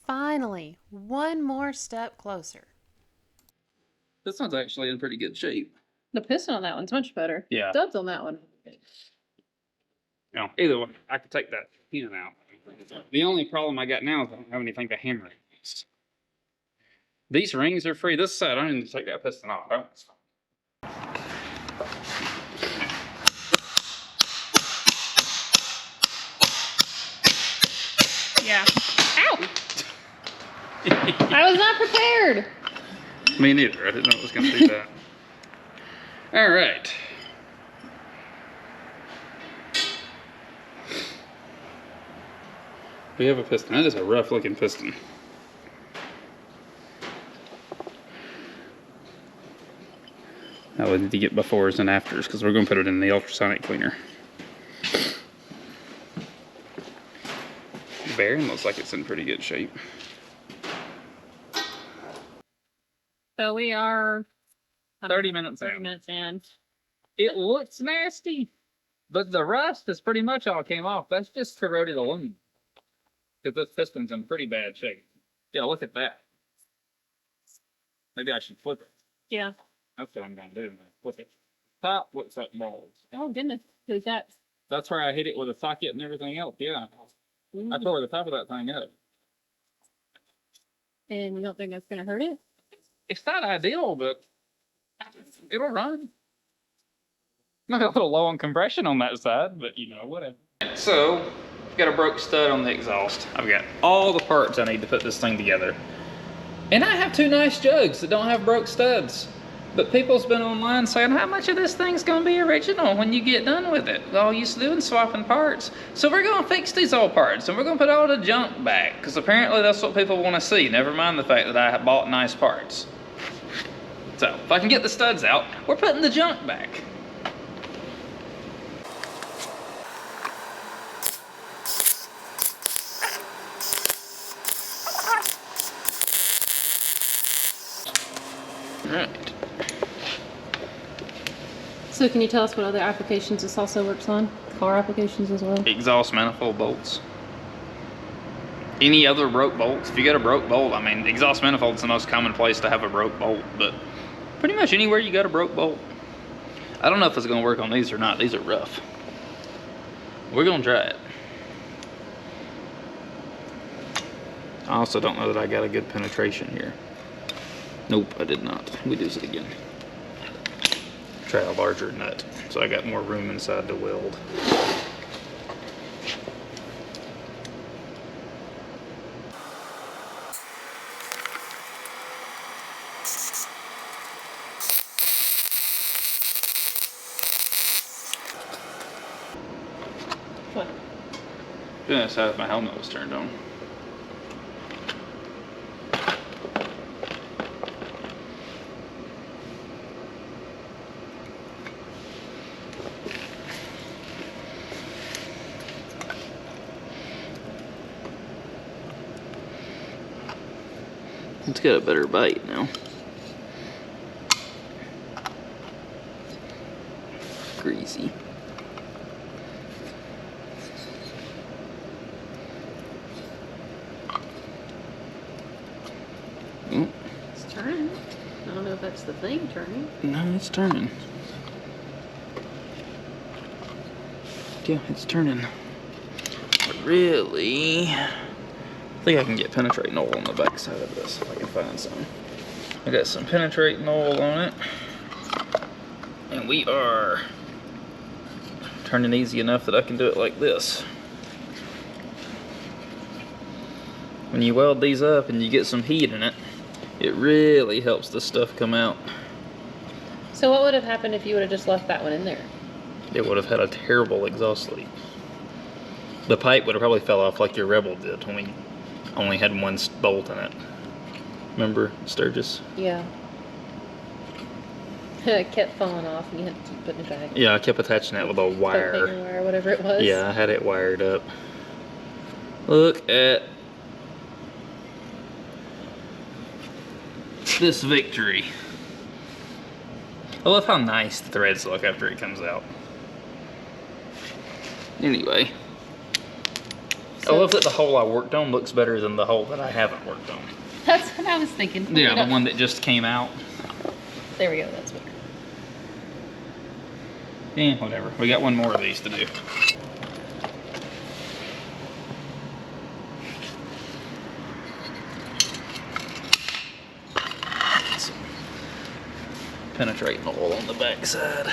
Finally, one more step closer. This one's actually in pretty good shape. The piston on that one's much better. Yeah. Studs on that one. You know, either way, I could take that pin out. The only problem I got now is I don't have anything to hammer it. These rings are free. This side, I don't need to take that piston off. Yeah. Ow! I was not prepared. Me neither. I didn't know it was going to do that. All right. We have a piston. That is a rough looking piston. Now we need to get befores and afters because we're going to put it in the ultrasonic cleaner. The bearing looks like it's in pretty good shape. So we are 30 minutes 30 minutes in. It looks nasty, but the rust is pretty much all came off. That's just corroded aluminum. Because this piston's in pretty bad shape. Yeah, look at that. Maybe I should flip it. Yeah. That's what I'm gonna do. Flip it. Top, what's that mold? Oh goodness, because That's where I hit it with a socket and everything else. Yeah. I tore the top of that thing up. And you don't think that's gonna hurt it? It's not ideal, but it'll run. Maybe a little low on compression on that side, but you know, whatever. So, got a broke stud on the exhaust. I've got all the parts I need to put this thing together. And I have 2 nice jugs that don't have broke studs. But people's been online saying, how much of this thing's gonna be original when you get done with it? All you used to doing swapping parts. So we're gonna fix these old parts and we're gonna put all the junk back, because apparently that's what people wanna see, never mind the fact that I bought nice parts. So, if I can get the studs out, we're putting the junk back. Alright. So can you tell us what other applications this also works on? Car applications as well? Exhaust manifold bolts. Any other broke bolts. If you got a broke bolt, I mean, exhaust manifold's the most common place to have a broke bolt, but pretty much anywhere you got a broke bolt. I don't know if it's gonna work on these or not. These are rough. We're gonna try it. I also don't know that I got a good penetration here. Nope, I did not. We do it again. Try a larger nut, so I got more room inside to weld. What? Goodness, how my helmet was turned on. It's got a better bite now. Greasy. It's turning. I don't know if that's the thing turning. No, it's turning. Yeah, it's turning. But really, I think I can get penetrating oil on the back side of this if I can find some. I got some penetrating oil on it. And we are turning easy enough that I can do it like this. When you weld these up and you get some heat in it, it really helps the stuff come out. So what would have happened if you would have just left that one in there? It would have had a terrible exhaust leak. The pipe would have probably fell off like your Rebel did when we only had one bolt in it. Remember, Sturgis? Yeah. It kept falling off and you had to keep putting it back. Yeah, I kept attaching that with a wire. Propane wire, whatever it was. Yeah, I had it wired up. Look at this victory. I love how nice the threads look after it comes out. Anyway. I love that the hole I worked on looks better than the hole that I haven't worked on. That's what I was thinking. Yeah, the one that just came out. There we go, that's better. Yeah, whatever. We got one more of these to do. Some penetrating oil on the back side.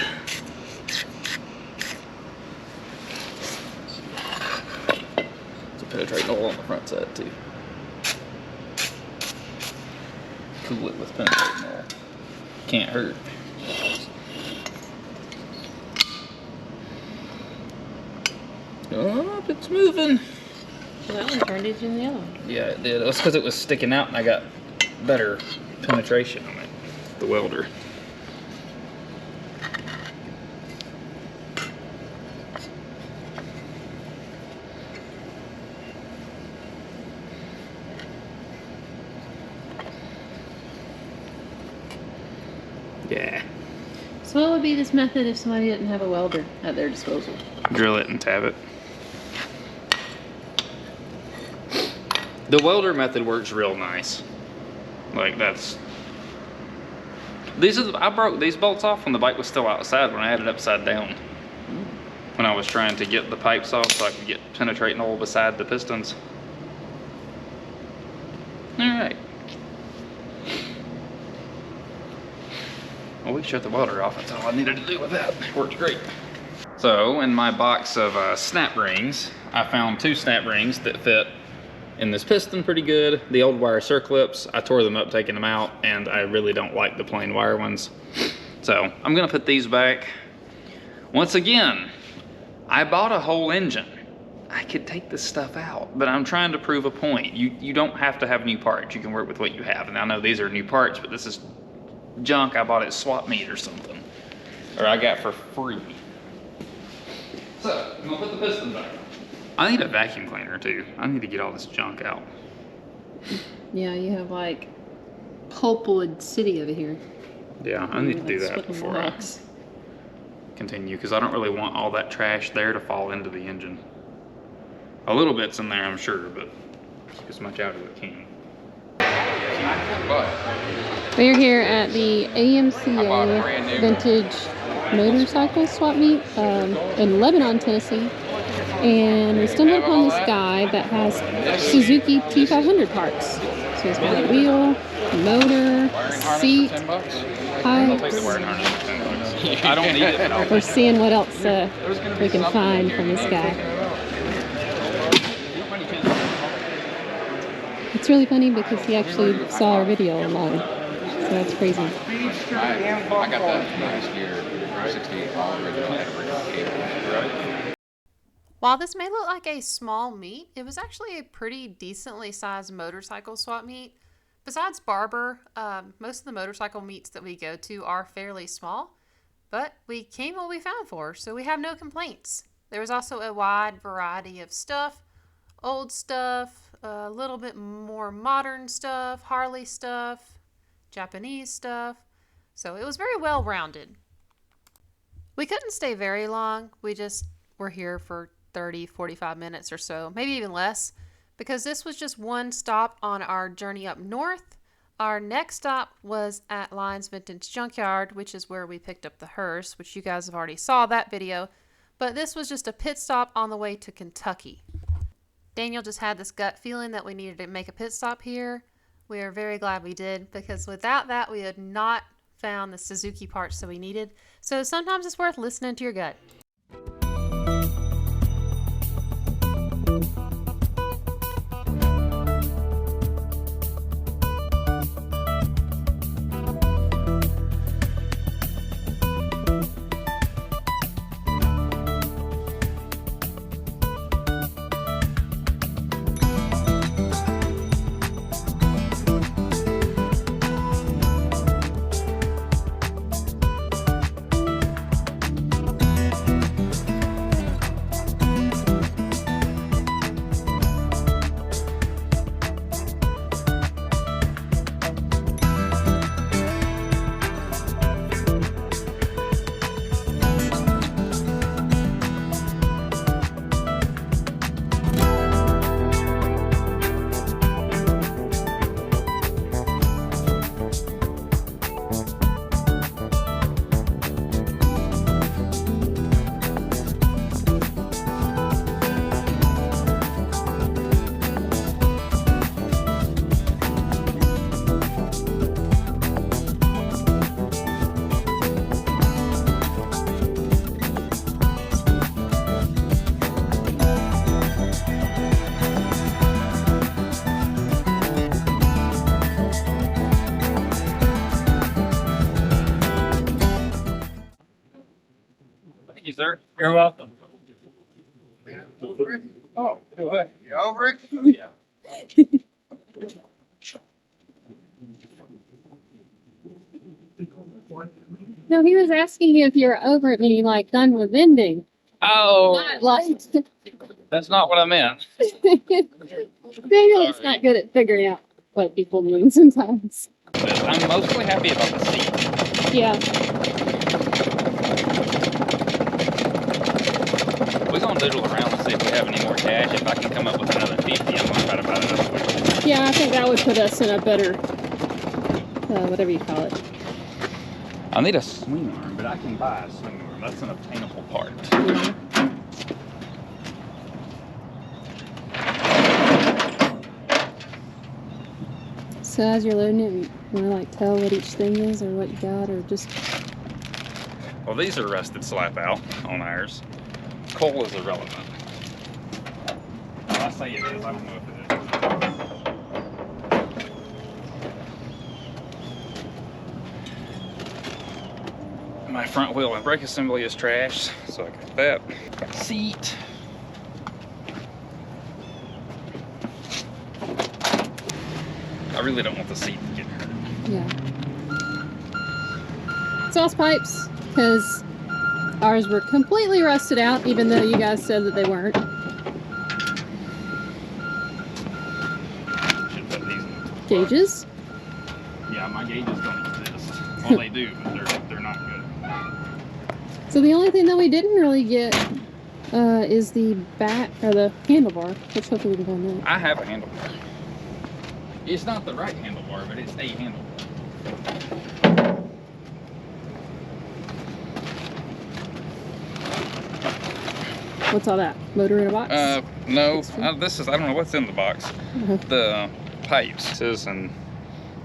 Some penetrating oil on the front side too. Cool it with penetrating oil. Can't hurt. Oh, it's moving. Well, that one turned easier than the other one. Yeah, it did. It was because it was sticking out and I got better penetration on it, the welder. Yeah. So what would be this method if somebody didn't have a welder at their disposal? Drill it and tab it. The welder method works real nice. Like that's. I broke these bolts off when the bike was still outside when I had it upside down. when I was trying to get the pipes off so I could get penetrating oil beside the pistons. Alright. Well, we shut the water off. That's all I needed to do with that. It worked great. So, in my box of snap rings, I found 2 snap rings that fit in this piston pretty good. The old wire circlips, I tore them up taking them out, and I really don't like the plain wire ones. So, I'm gonna put these back. Once again, I bought a whole engine. I could take this stuff out, but I'm trying to prove a point. You don't have to have new parts. You can work with what you have. And I know these are new parts, but this is junk I bought at swap meet or something. Or I got for free. So, I'm gonna put the piston back. I need a vacuum cleaner too. I need to get all this junk out. Yeah, you have like pulpwood city over here. Yeah, I need to do that before I continue, because I don't really want all that trash there to fall into the engine. A little bit's in there, I'm sure, but keep as much out as it can. We're here at the AMCA Vintage Motorcycle Swap Meet in Lebanon, Tennessee. And we stumbled upon this guy that has Suzuki T500 parts. So he's got a wheel, motor, seat, pipes. I don't need it. We're seeing what else we can find from this guy. It's really funny because he actually saw our video online. So that's crazy. I got that last year, 68 original. While this may look like a small meet, it was actually a pretty decently sized motorcycle swap meet. Besides Barber, most of the motorcycle meets that we go to are fairly small, but we came what we found for, so we have no complaints. There was also a wide variety of stuff, old stuff, a little bit more modern stuff, Harley stuff, Japanese stuff, so it was very well rounded. We couldn't stay very long. We just were here for 30-45 minutes or so, maybe even less, because this was just one stop on our journey up north. Our next stop was at Lyons Vintage Junkyard, which is where we picked up the hearse, which you guys have already saw that video, but this was just a pit stop on the way to Kentucky. Daniel just had this gut feeling that we needed to make a pit stop here. We are very glad we did, because without that we had not found the Suzuki parts that we needed. So sometimes it's worth listening to your gut. Thank you, sir. You're welcome. Oh, you over it? Yeah. No, he was asking you if you're over it, meaning like done with vending. Oh, Not like that's not what I meant. Daniel is not good at figuring out what people mean sometimes. I'm mostly happy about the seat. Yeah. We're gonna doodle around and see if we have any more cash. If I can come up with another 50, I'm gonna try to buy another one. Yeah, I think that would put us in a better, whatever you call it. I need a swing arm, but I can buy a swing arm. That's an obtainable. maintainable part. Yeah. So as you're loading it, you want to like tell what each thing is or what you got, or just... Well, these are rusted slap out on ours. Coal is irrelevant. Well, I say it is, I don't know if it is. My front wheel and brake assembly is trashed, so I got that. Seat. I really don't want the seat to get hurt. Yeah. Exhaust pipes, because ours were completely rusted out, even though you guys said that they weren't. Should put these in. Gauges. Yeah, my gauges don't exist. Well, they do, but they're not good. So the only thing that we didn't really get is the back, or the handlebar, which hopefully we can find that. I have a handlebar. It's not the right handlebar, but it's a handlebar. What's all that? Motor in a box? No. This is, I don't know what's in the box. The pipes and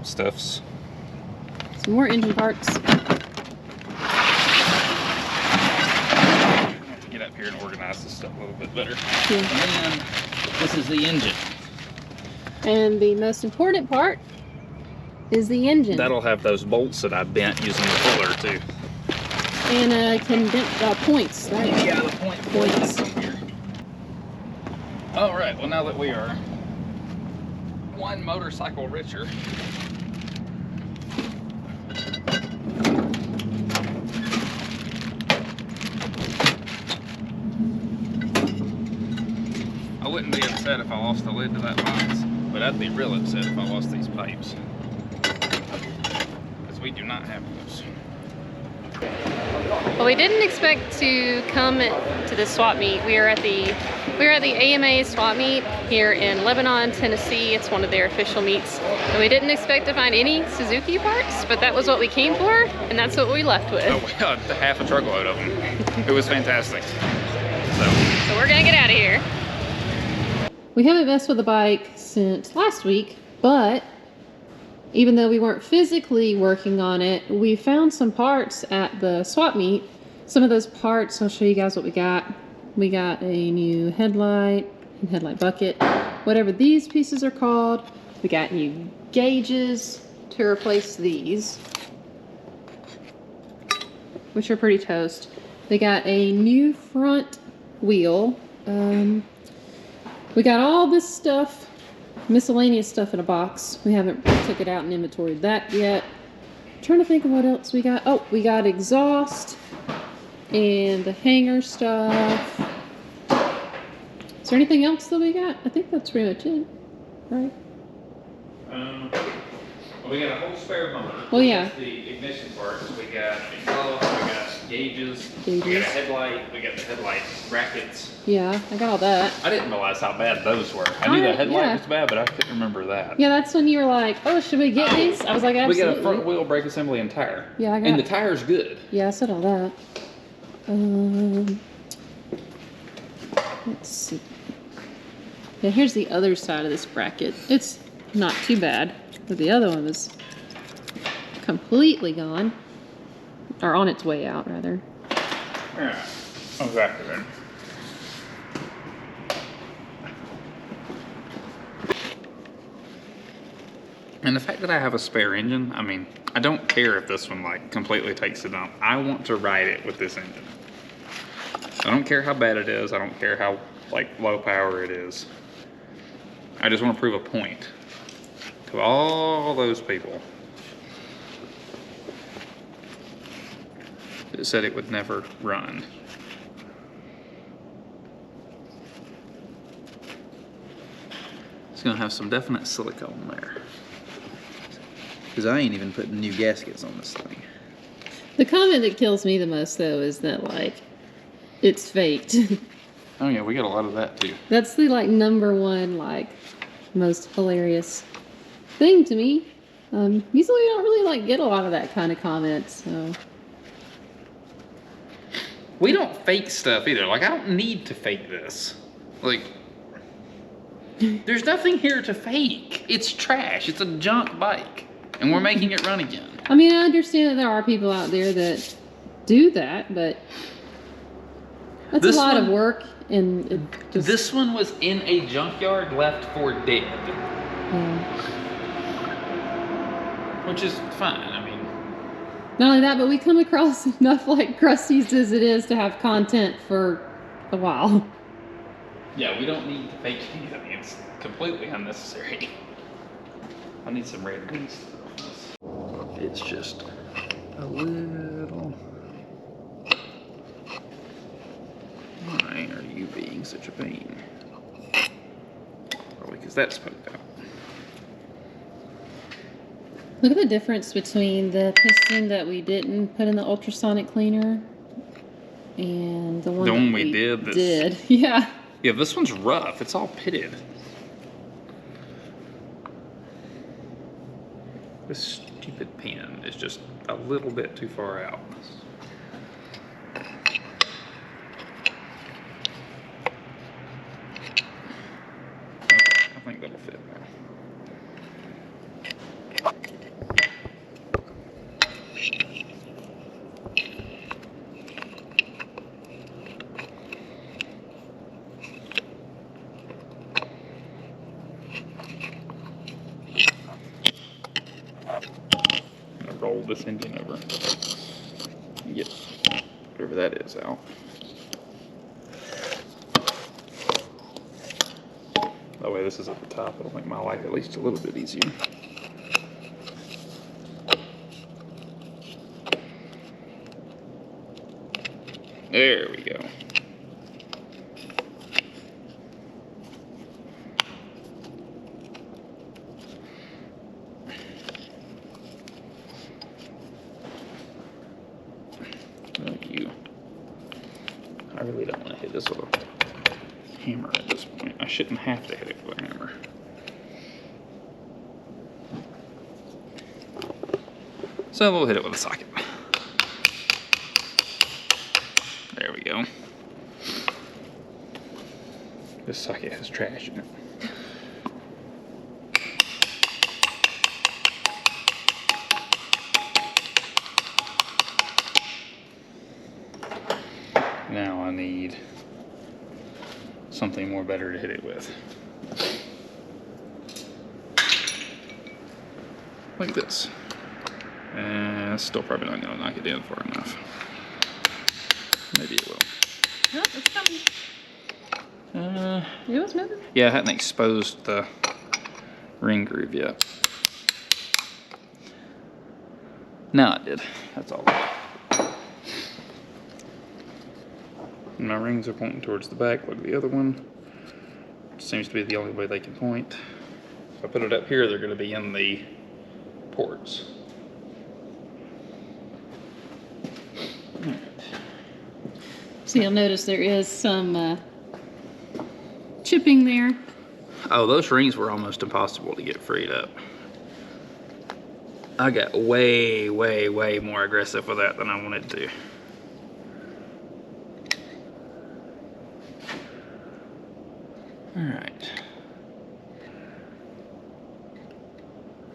stuffs. Some more engine parts. I have to get up here and organize this stuff a little bit better. Yeah. And then this is the engine. And the most important part is the engine. That'll have those bolts that I bent using the puller too. And points, right? Yeah, the points. All right, well now that we are one motorcycle richer, I wouldn't be upset if I lost the lid to that box, but I'd be real upset if I lost these pipes, because we do not have those. Well, we didn't expect to come to the swap meet. We were at the AMA swap meet here in Lebanon, Tennessee. It's one of their official meets. And we didn't expect to find any Suzuki parts, but that was what we came for, and that's what we left with. Oh, well, half a truckload of them. It was fantastic. So we're gonna get out of here. We haven't messed with the bike since last week, but even though we weren't physically working on it, we found some parts at the swap meet. Some of those parts, I'll show you guys what we got. We got a new headlight and headlight bucket, whatever these pieces are called. We got new gauges to replace these, which are pretty toast. We got a new front wheel. We got all this stuff, miscellaneous stuff in a box. We haven't took it out and inventoried that yet. I'm trying to think of what else we got. Oh, we got exhaust and the hanger stuff. Is there anything else that we got? I think that's pretty much it, right? well, we got a whole spare motor. Well, yeah. That's the ignition parts. We got exhaust, we got gauges, we got a headlight, we got the headlight brackets. Yeah, I got all that. I didn't realize how bad those were. I knew the headlight was bad, but I couldn't remember that. Yeah, that's when you were like, oh, should we get these? I was like, absolutely. We got a front wheel, brake assembly, and tire. Yeah, I got And the tire's good. Yeah, I said all that. Let's see. Yeah, here's the other side of this bracket. It's not too bad, but the other one was completely gone. Or on its way out, rather. Yeah, exactly then. And the fact that I have a spare engine, I mean, I don't care if this one like completely takes a dump. I want to ride it with this engine. I don't care how bad it is. I don't care how like low power it is. I just want to prove a point to all those people that said it would never run. It's gonna have some definite silicone there. Because I ain't even putting new gaskets on this thing. The comment that kills me the most, though, is that, like, it's faked. Oh yeah, we got a lot of that too. That's the, like, #1, like, most hilarious thing to me. Usually we don't really, like, get a lot of that kind of comment, so. We don't fake stuff either. Like, I don't need to fake this. Like, there's nothing here to fake. It's trash. It's a junk bike. And we're making it run again. I mean, I understand that there are people out there that do that, but that's a lot of work, and it just... This one was in a junkyard left for dead. Yeah. Which is fine, I mean. Not only that, but we come across enough like crusties as it is to have content for a while. Yeah, we don't need to fake anything. It's completely unnecessary. I need some red beans. It's just a little... Why are you being such a pain? Probably because that's poked out. Look at the difference between the piston that we didn't put in the ultrasonic cleaner and the one we did. Yeah. Yeah, this one's rough. It's all pitted. This stupid pin is just a little bit too far out. Okay, I think that'll fit now. Roll this engine over and get whatever that is out. That way this is at the top. It'll make my life at least a little bit easier. There we go. I really don't want to hit this with a hammer at this point. I shouldn't have to hit it with a hammer. So we'll hit it with a socket. There we go. This socket has trash in it. Now I need something more better to hit it with. Like this. And it's still probably not going to knock it in far enough. Maybe it will. No, it's coming. It was moving. Yeah, I hadn't exposed the ring groove yet. Now I did. That's all. And my rings are pointing towards the back like the other one. Which seems to be the only way they can point. If I put it up here, they're going to be in the ports. So you'll notice there is some chipping there. Oh, those rings were almost impossible to get freed up. I got way, way, way more aggressive with that than I wanted to. All right.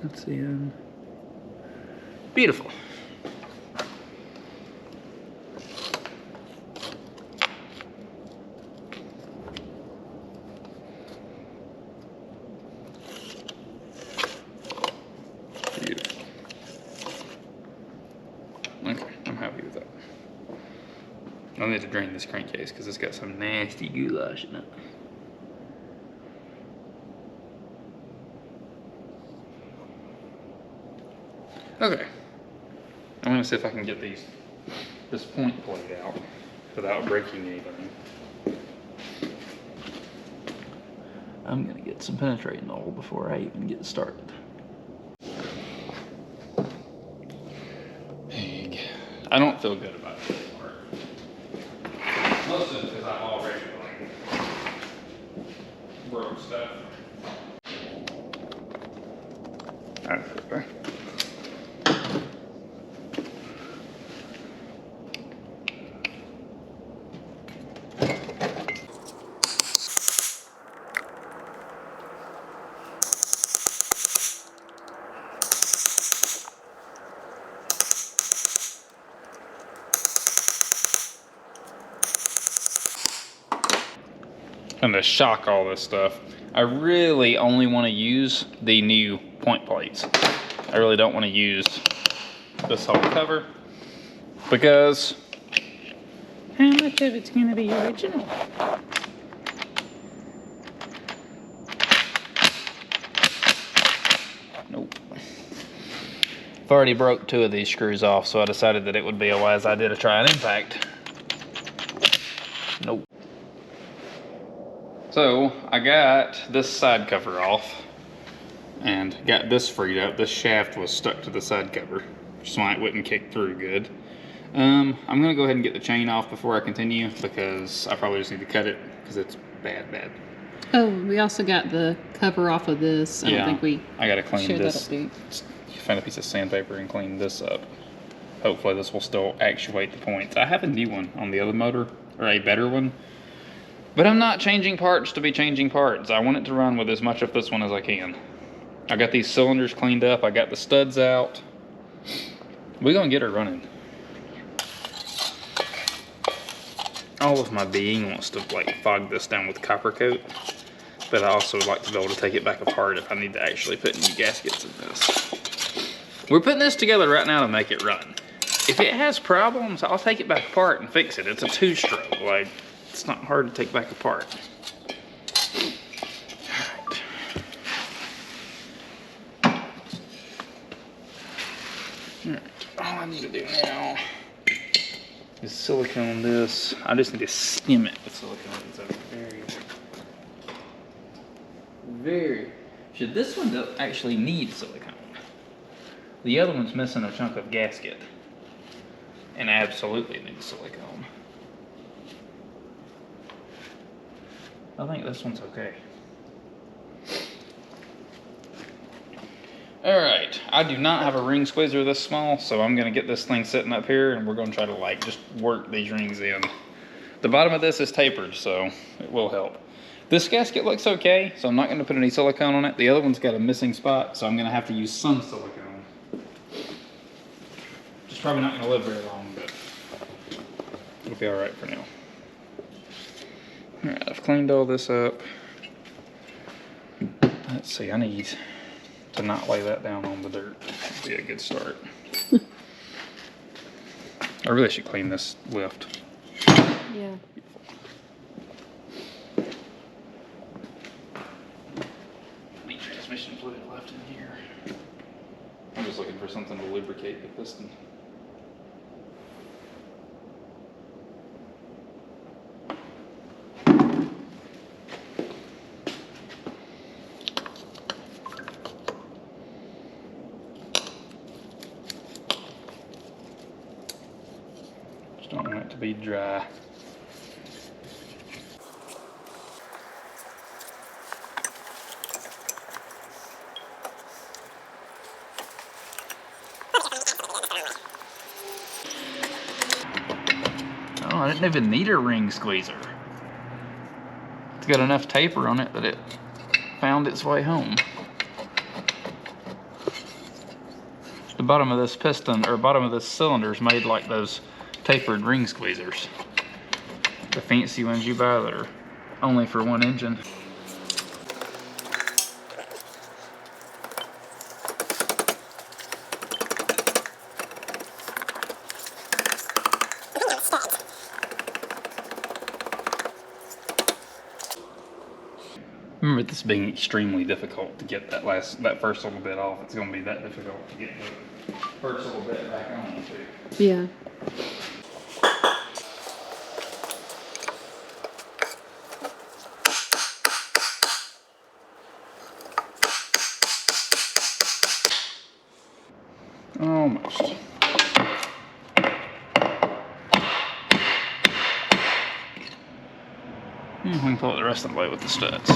That's in. Beautiful. Beautiful. Okay, I'm happy with that. I'll need to drain this crankcase because it's got some nasty goulash in it. Okay, I'm gonna see if I can get this point plate out without breaking anything. I'm gonna get some penetrating oil before I even get started. Pig. I don't feel good about this part. Most of it because I've already broke stuff. That's okay. and to shock all this stuff, I really only want to use the new point plates. I really don't want to use this whole cover because how much of it's going to be original? Nope. I've already broke 2 of these screws off, so I decided that it would be a wise idea to try an impact. Nope. So I got this side cover off and got this freed up. This shaft was stuck to the side cover, which is why it wouldn't kick through good. I'm gonna go ahead and get the chain off before I continue because I probably just need to cut it because it's bad. Oh, we also got the cover off of this. I don't think I gotta clean shared this. that update. Find a piece of sandpaper and clean this up. Hopefully this will still actuate the points. I have a new one on the other motor, or a better one. But I'm not changing parts to be changing parts. I want it to run with as much of this one as I can. I got these cylinders cleaned up. I got the studs out. We're gonna get her running. All of my being wants to like fog this down with copper coat. But I also would like to be able to take it back apart if I need to actually put new gaskets in this. We're putting this together right now to make it run. If it has problems, I'll take it back apart and fix it. It's a 2-stroke. Like, it's not hard to take back apart. Alright, all I need to do now is silicone this. I just need to skim it with silicone. It's a very, should this one doesn't actually need silicone. The other one's missing a chunk of gasket and absolutely needs silicone. I think this one's okay. Alright, I do not have a ring squeezer this small, so I'm gonna get this thing sitting up here and we're gonna try to like just work these rings in. The bottom of this is tapered, so it will help. This gasket looks okay, so I'm not gonna put any silicone on it. The other one's got a missing spot, so I'm gonna have to use some silicone. Just probably not gonna live very long, but it'll be all right for now. All right, I've cleaned all this up. Let's see, I need to not lay that down on the dirt. That'd be a good start. I really should clean this lift. Yeah. Any transmission fluid left in here. I'm just looking for something to lubricate the piston. Just don't want it to be dry. Oh, I didn't even need a ring squeezer. It's got enough taper on it that it found its way home. The bottom of this piston, or bottom of this cylinder is made like those tapered ring squeezers. The fancy ones you buy that are only for one engine. Remember this being extremely difficult to get that first little bit off. It's going to be that difficult to get the first little bit back on too. Yeah. Almost. We can pull it the rest of the way with the studs.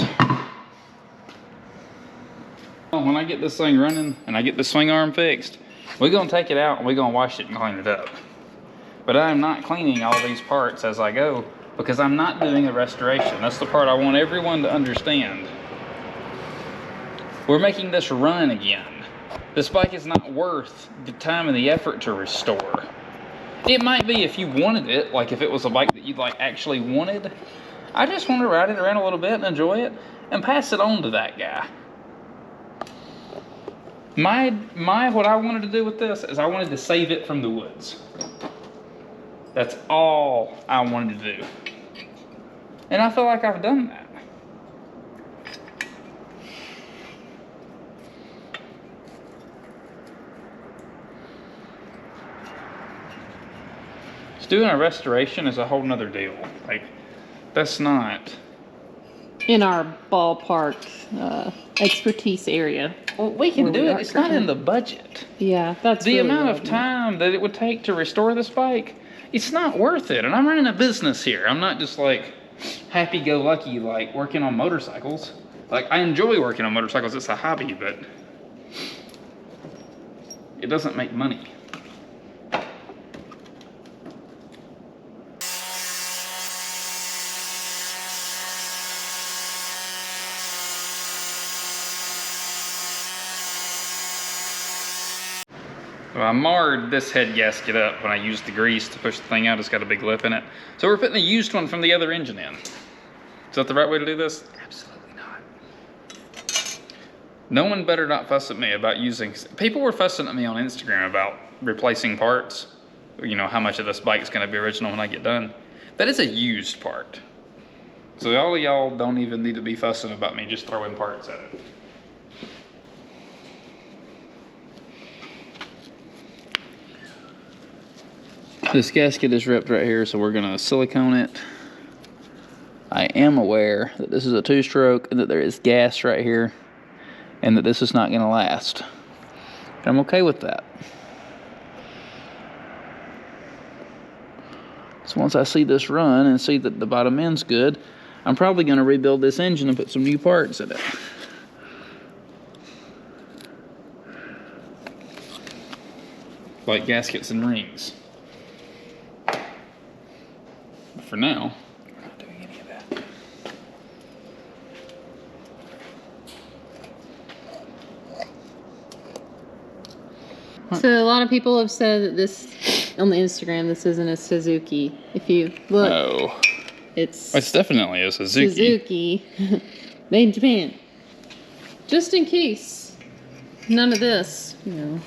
When I get this thing running and I get the swing arm fixed, we're going to take it out and we're going to wash it and clean it up. But I'm not cleaning all these parts as I go because I'm not doing a restoration. That's the part I want everyone to understand. We're making this run again. This bike is not worth the time and the effort to restore. It might be if you wanted it, like if it was a bike that you like actually wanted, I just want to ride it around a little bit and enjoy it and pass it on to that guy. What I wanted to do with this is I wanted to save it from the woods. That's all I wanted to do. And I feel like I've done that. Doing a restoration is a whole nother deal. Like, that's not In our ballpark expertise area. well, we can do it. It's not in the budget. Yeah, that's The really amount of what I meant. time that it would take to restore this bike, it's not worth it. And I'm running a business here. I'm not just like happy-go-lucky, like working on motorcycles. Like, I enjoy working on motorcycles. It's a hobby, but it doesn't make money. Well, I marred this head gasket up when I used the grease to push the thing out. It's got a big lip in it. So we're putting a used one from the other engine in. Is that the right way to do this? Absolutely not. No one better not fuss at me about using... People were fussing at me on Instagram about replacing parts. You know, how much of this bike's going to be original when I get done. That is a used part. So all of y'all don't even need to be fussing about me just throwing parts at it. This gasket is ripped right here, so we're gonna silicone it. I am aware that this is a 2-stroke and that there is gas right here and that this is not gonna last. I'm okay with that. So once I see this run and see that the bottom end's good, I'm probably gonna rebuild this engine and put some new parts in it. Like gaskets and rings. For now, we're not doing any of that. So a lot of people have said that this, on the Instagram, this isn't a Suzuki. If you look, No. it's definitely a Suzuki. Suzuki, made in Japan. Just in case, none of this, you know.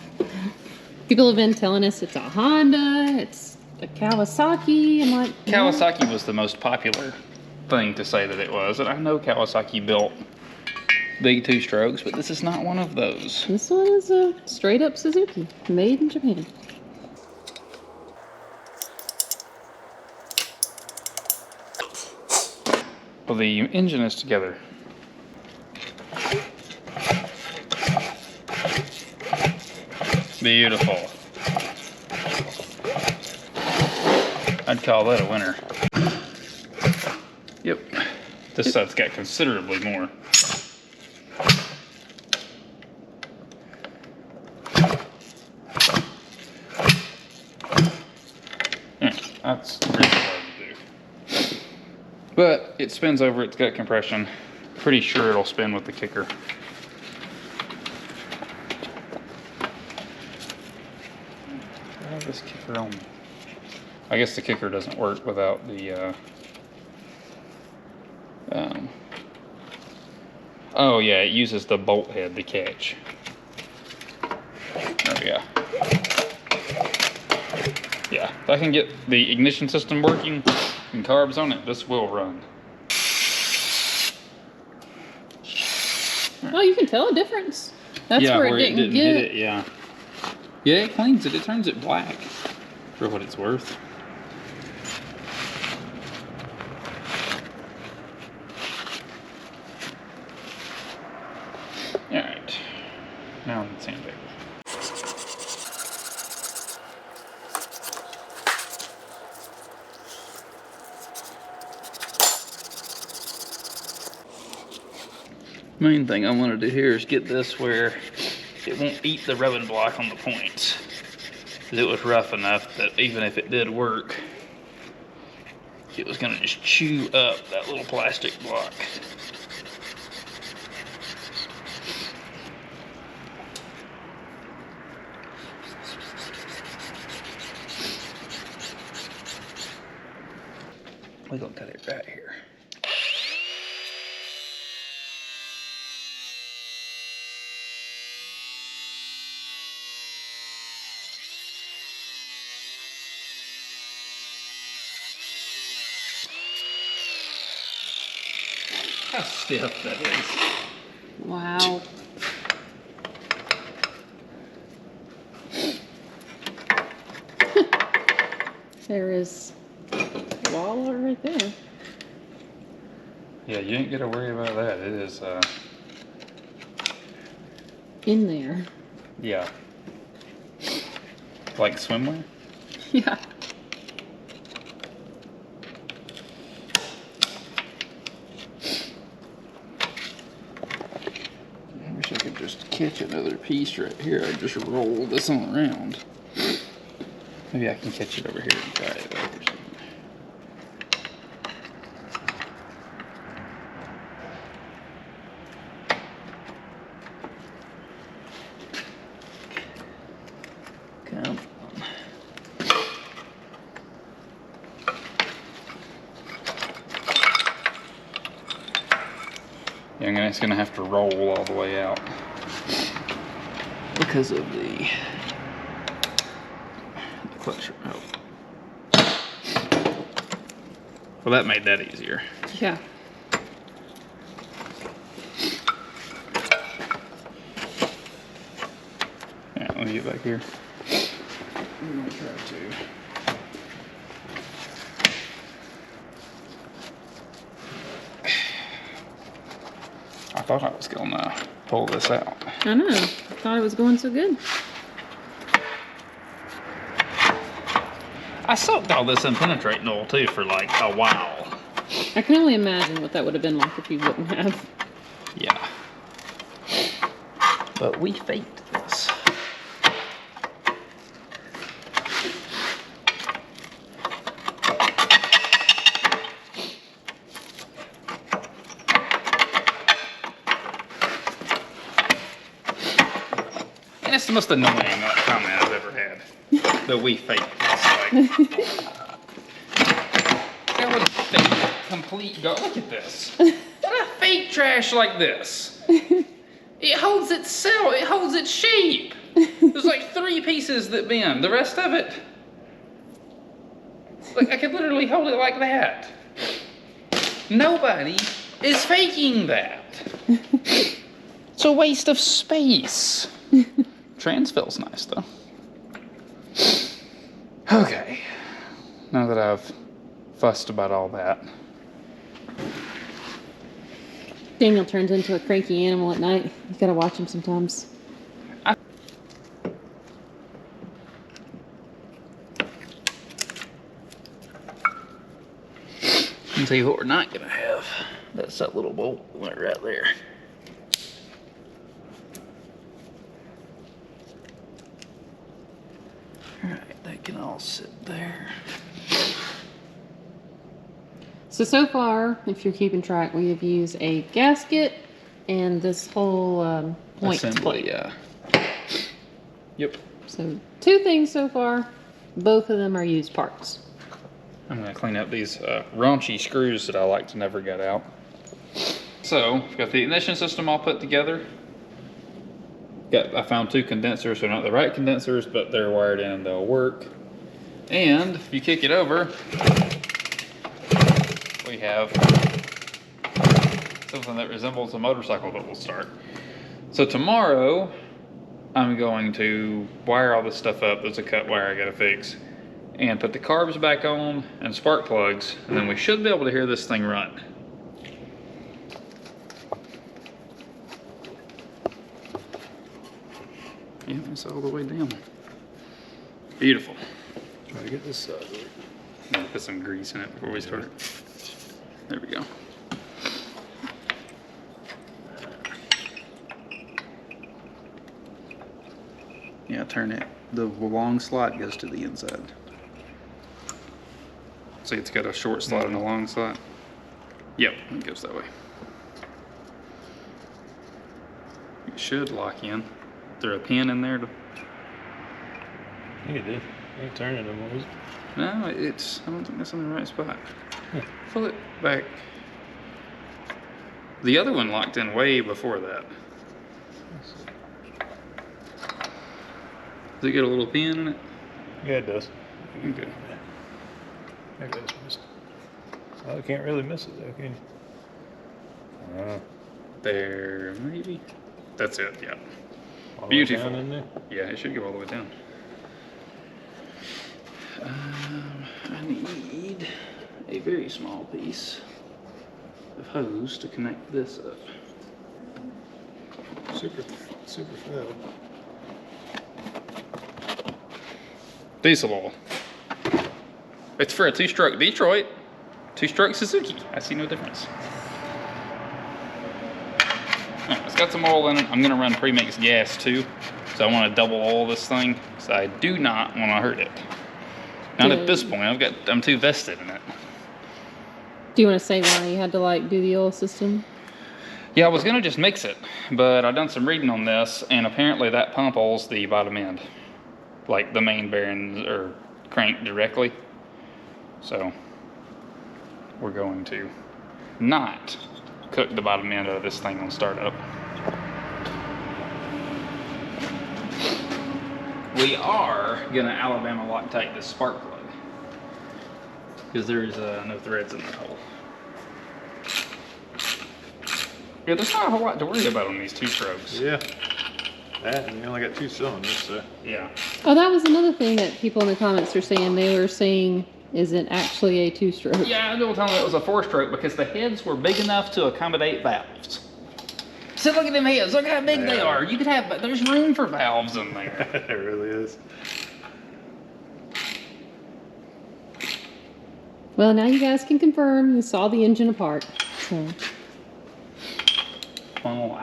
People have been telling us it's a Honda, it's a Kawasaki. I'm like, Kawasaki was the most popular thing to say that it was. And I know Kawasaki built big 2-strokes, but this is not one of those. This one is a straight up Suzuki, made in Japan. Well, the engine is together. Beautiful. I'd call that a winner. Yep. This side's got considerably more. Yeah, that's really hard to do. But it spins over, it's got compression. Pretty sure it'll spin with the kicker. I have this kicker on. I guess the kicker doesn't work without the, oh yeah, it uses the bolt head to catch. There we go. Yeah, if I can get the ignition system working and carbs on it, this will run. Oh, you can tell a difference. That's Yeah, where it didn't get hit it, yeah. Yeah, it cleans it. It turns it black for what it's worth. Alright. Now on the sandpaper. Main thing I want to do here is get this where it won't eat the rubbing block on the points. Because it was rough enough that even if it did work, it was going to just chew up that little plastic block. We're going to cut it right here. How stiff that is. Wow. There is a wall right there. Yeah, you ain't gotta worry about that. It is, In there. yeah. Like swimwear? Yeah. I wish I could just catch another piece right here. I just roll this on around. Maybe I can catch it over here and try it out or something. Come on. Yeah, I'm just gonna have to roll all the way out because of the clutch. Oh. Well, that made that easier. Yeah. Yeah, let me get back here. I'm gonna try to. I thought I was gonna pull this out. I know. I thought it was going so good. I soaked all this in penetrating oil too for like a while. I can only imagine what that would have been like if you wouldn't have. Yeah. But we faked this. And it's the most annoying comment I've ever had. That we faked this. Like, that would fake complete go. Look at this. What a fake trash like this. It holds itself. It holds its shape. There's like 3 pieces that bend. The rest of it, like I could literally hold it like that. Nobody is faking that. It's a waste of space. Trans feels nice though. Okay. Now that I've fussed about all that. Daniel turns into a cranky animal at night. You gotta watch him sometimes. I'll tell you what we're not gonna have. That's that little bolt that went right there. Alright, that can all sit there. So far, if you're keeping track, we have used a gasket and this whole point Assembly, plate. yeah. Yep. So 2 things so far. Both of them are used parts. I'm gonna clean up these raunchy screws that I like to never get out. So, I've got the ignition system all put together. I found 2 condensers. They're not the right condensers, but they're wired in and they'll work. And if you kick it over, we have something that resembles a motorcycle that will start. So tomorrow, I'm going to wire all this stuff up. There's a cut wire I gotta fix. And put the carbs back on and spark plugs, and then we should be able to hear this thing run. Yeah, it's all the way down. Beautiful. Try to get this side. I'm gonna put some grease in it before we start. There we go. Yeah, turn it. The long slot goes to the inside. See, it's got a short slot and a long slot. Yep, it goes that way. It should lock in. Is there a pin in there? I think it did. I ain't turning it, was it? No, it's. I don't think that's in the right spot. Pull it back. The other one locked in way before that. Does it get a little pin in it? Yeah, it does. Okay. Maybe that's missed. Well, you can't really miss it though, can you? There, maybe. That's it, yeah. All the way Beautiful. down in there? Yeah, it should go all the way down. I need a very small piece of hose to connect this up. Super filled. Diesel oil. It's for a two-stroke Detroit, two-stroke Suzuki. I see no difference. Alright, it's got some oil in it. I'm gonna run pre-mixed gas too, so I want to double oil this thing. So I do not want to hurt it. Not at this point. I'm too vested in it. Do you want to say why you had to like do the oil system? Yeah, I was gonna just mix it, but I done some reading on this, and apparently that pump oils the bottom end, like the main bearings are cranked directly. So we're going to not cook the bottom end of this thing on startup. We are gonna Alabama Loctite this spark plug because there's no threads in that hole. Yeah, there's not a whole lot to worry about on these two strokes. Yeah. That, and you only got 2 cylinders, so. Yeah. Oh, that was another thing that people in the comments are saying. They were saying, is it actually a 2-stroke? Yeah, I was telling them it was a 4-stroke because the heads were big enough to accommodate valves. So look at them heads. Look how big they are. You could have, there's room for valves in there. It really is. Well, now you guys can confirm you saw the engine apart. So. Oh,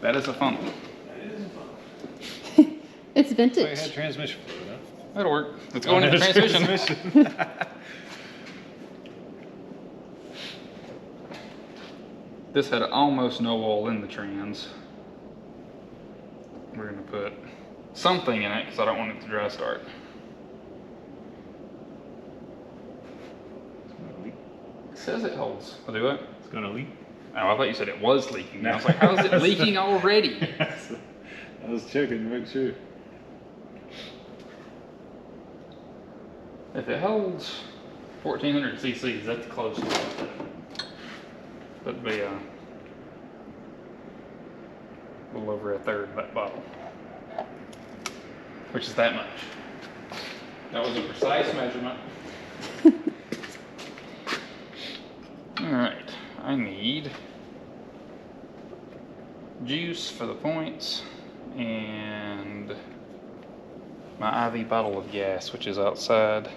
that is a funnel. It's So you vintage. had transmission for it, huh? That'll work. Let's go into the transmission. This had almost no oil in the trans. We're gonna put something in it because I don't want it to dry start. It says it holds. I'll do it. It's gonna leak. Oh, I thought you said it was leaking. I was like, how is it leaking already? I was checking to make sure. If it holds 1400 cc's, that's close to it. That'd be a little over a third of that bottle, which is that much. That was a precise measurement. All right, I need juice for the points and my IV bottle of gas, which is outside.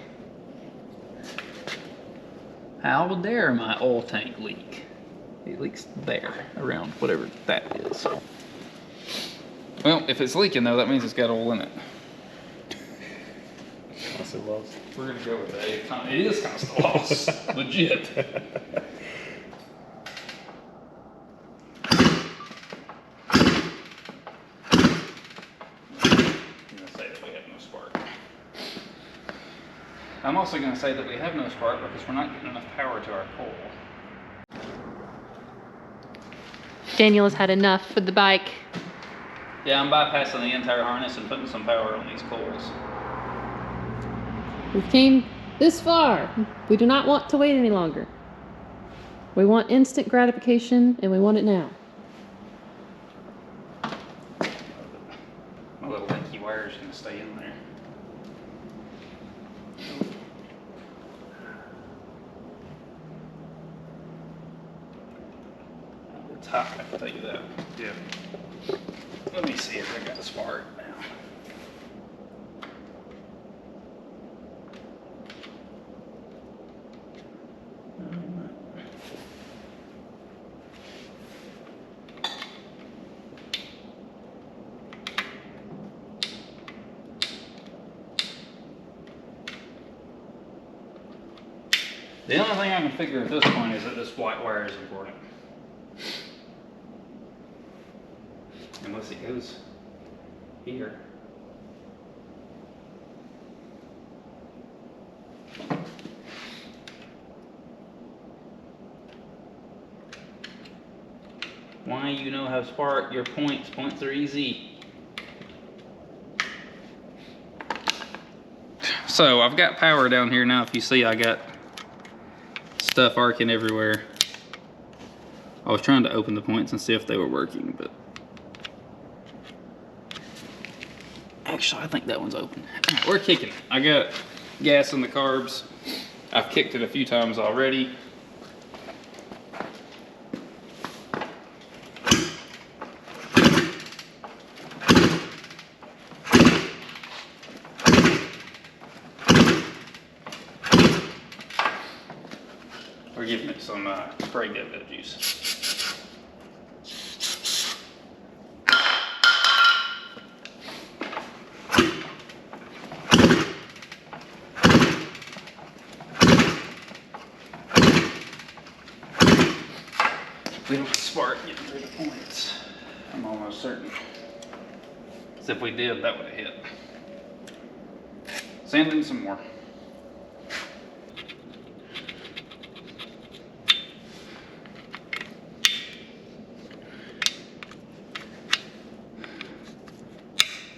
How dare my oil tank leak? It leaks there, around whatever that is. Well, if it's leaking though, that means it's got oil in it. Constant loss. We're gonna go with that. It is constant loss, legit. I'm also going to say that we have no spark because we're not getting enough power to our coil. Daniel has had enough with the bike. Yeah, I'm bypassing the entire harness and putting some power on these coils. We came this far. We do not want to wait any longer. We want instant gratification and we want it now. My little linky wire is going to stay in there. It's hot, I can tell you that. Yeah. Let me see if I got a spark now. The only thing I can figure at this point is that this white wire is important. Unless it goes here. Why you know how to spark your points? Points are easy. So I've got power down here now. If you see, I got stuff arcing everywhere. I was trying to open the points and see if they were working, but actually I think that one's open. All right, we're kicking it. I got gas in the carbs. I've kicked it a few times already. We're giving it some spray dead juice. We don't spark getting rid of points. I'm almost certain. Because if we did, that would have hit. Sand in some more.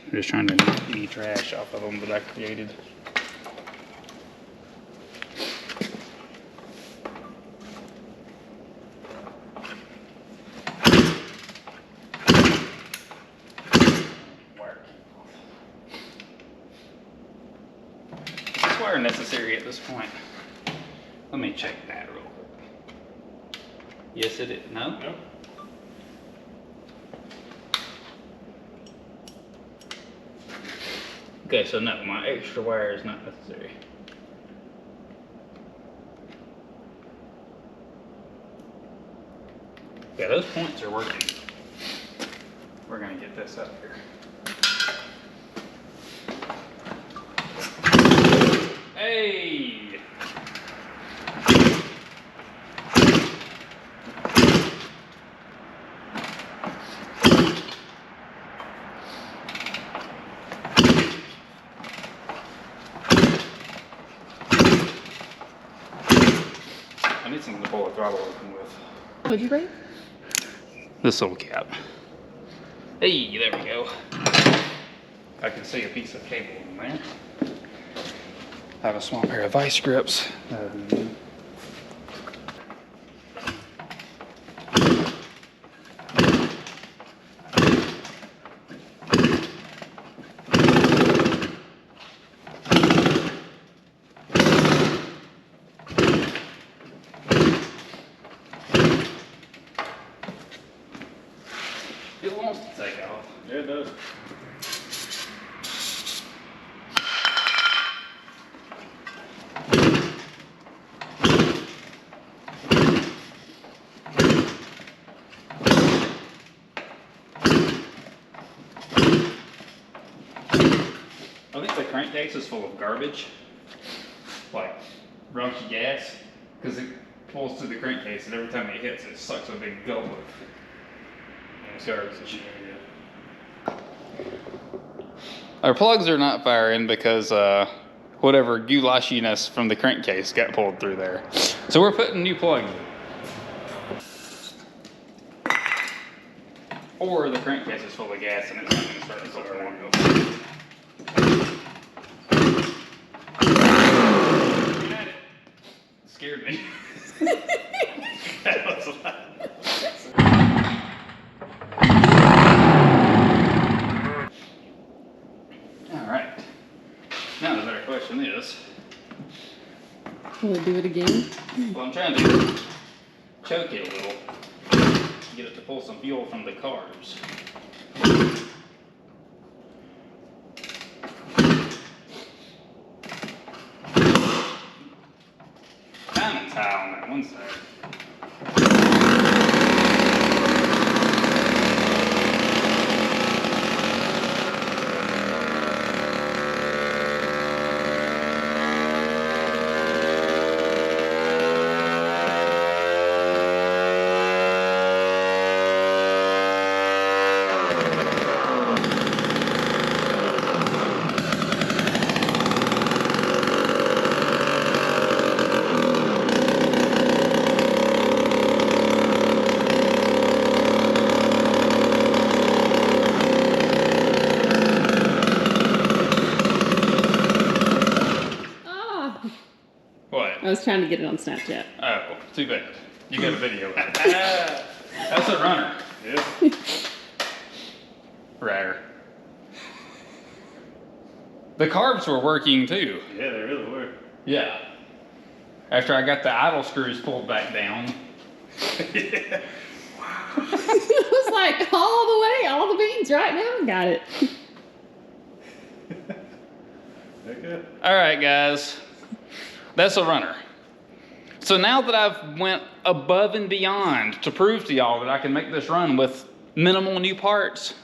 I'm just trying to get any trash off of them that I created. Is this wire necessary at this point? Let me check that real quick. Yes, it is. No? Nope. Okay, so no, my extra wire is not necessary. Yeah, those points are working. We're gonna get this up here. Hey! I need something to pull the throttle open with. What'd you break? This little cap. Hey, there we go. I can see a piece of cable in there. I have a small pair of vice grips. It wants to take off. Yeah, it does. I think the crankcase is full of garbage, like raunchy gas, because it pulls through the crankcase and every time it hits it sucks a big gulp of garbage. Our plugs are not firing because whatever goulashiness from the crankcase got pulled through there. So we're putting new plugs in. Or the crankcase is full of gas and it's not going to start until the one goes. Scared me. That was loud. All right. Now the better question is, Will it do it again? well, I'm trying to choke it a little, get it to pull some fuel from the carbs. Timing's high on that one side. What? I was trying to get it on Snapchat. Oh, too bad. You got a video of it. That's a runner. Yeah. Rare. The carbs were working too. Yeah, they really were. Yeah. After I got the idle screws pulled back down. Yeah. It was like all the way, all the beans right now. Got it. Okay. All right, guys. That's a runner. So now that I've went above and beyond to prove to y'all that I can make this run with minimal new parts,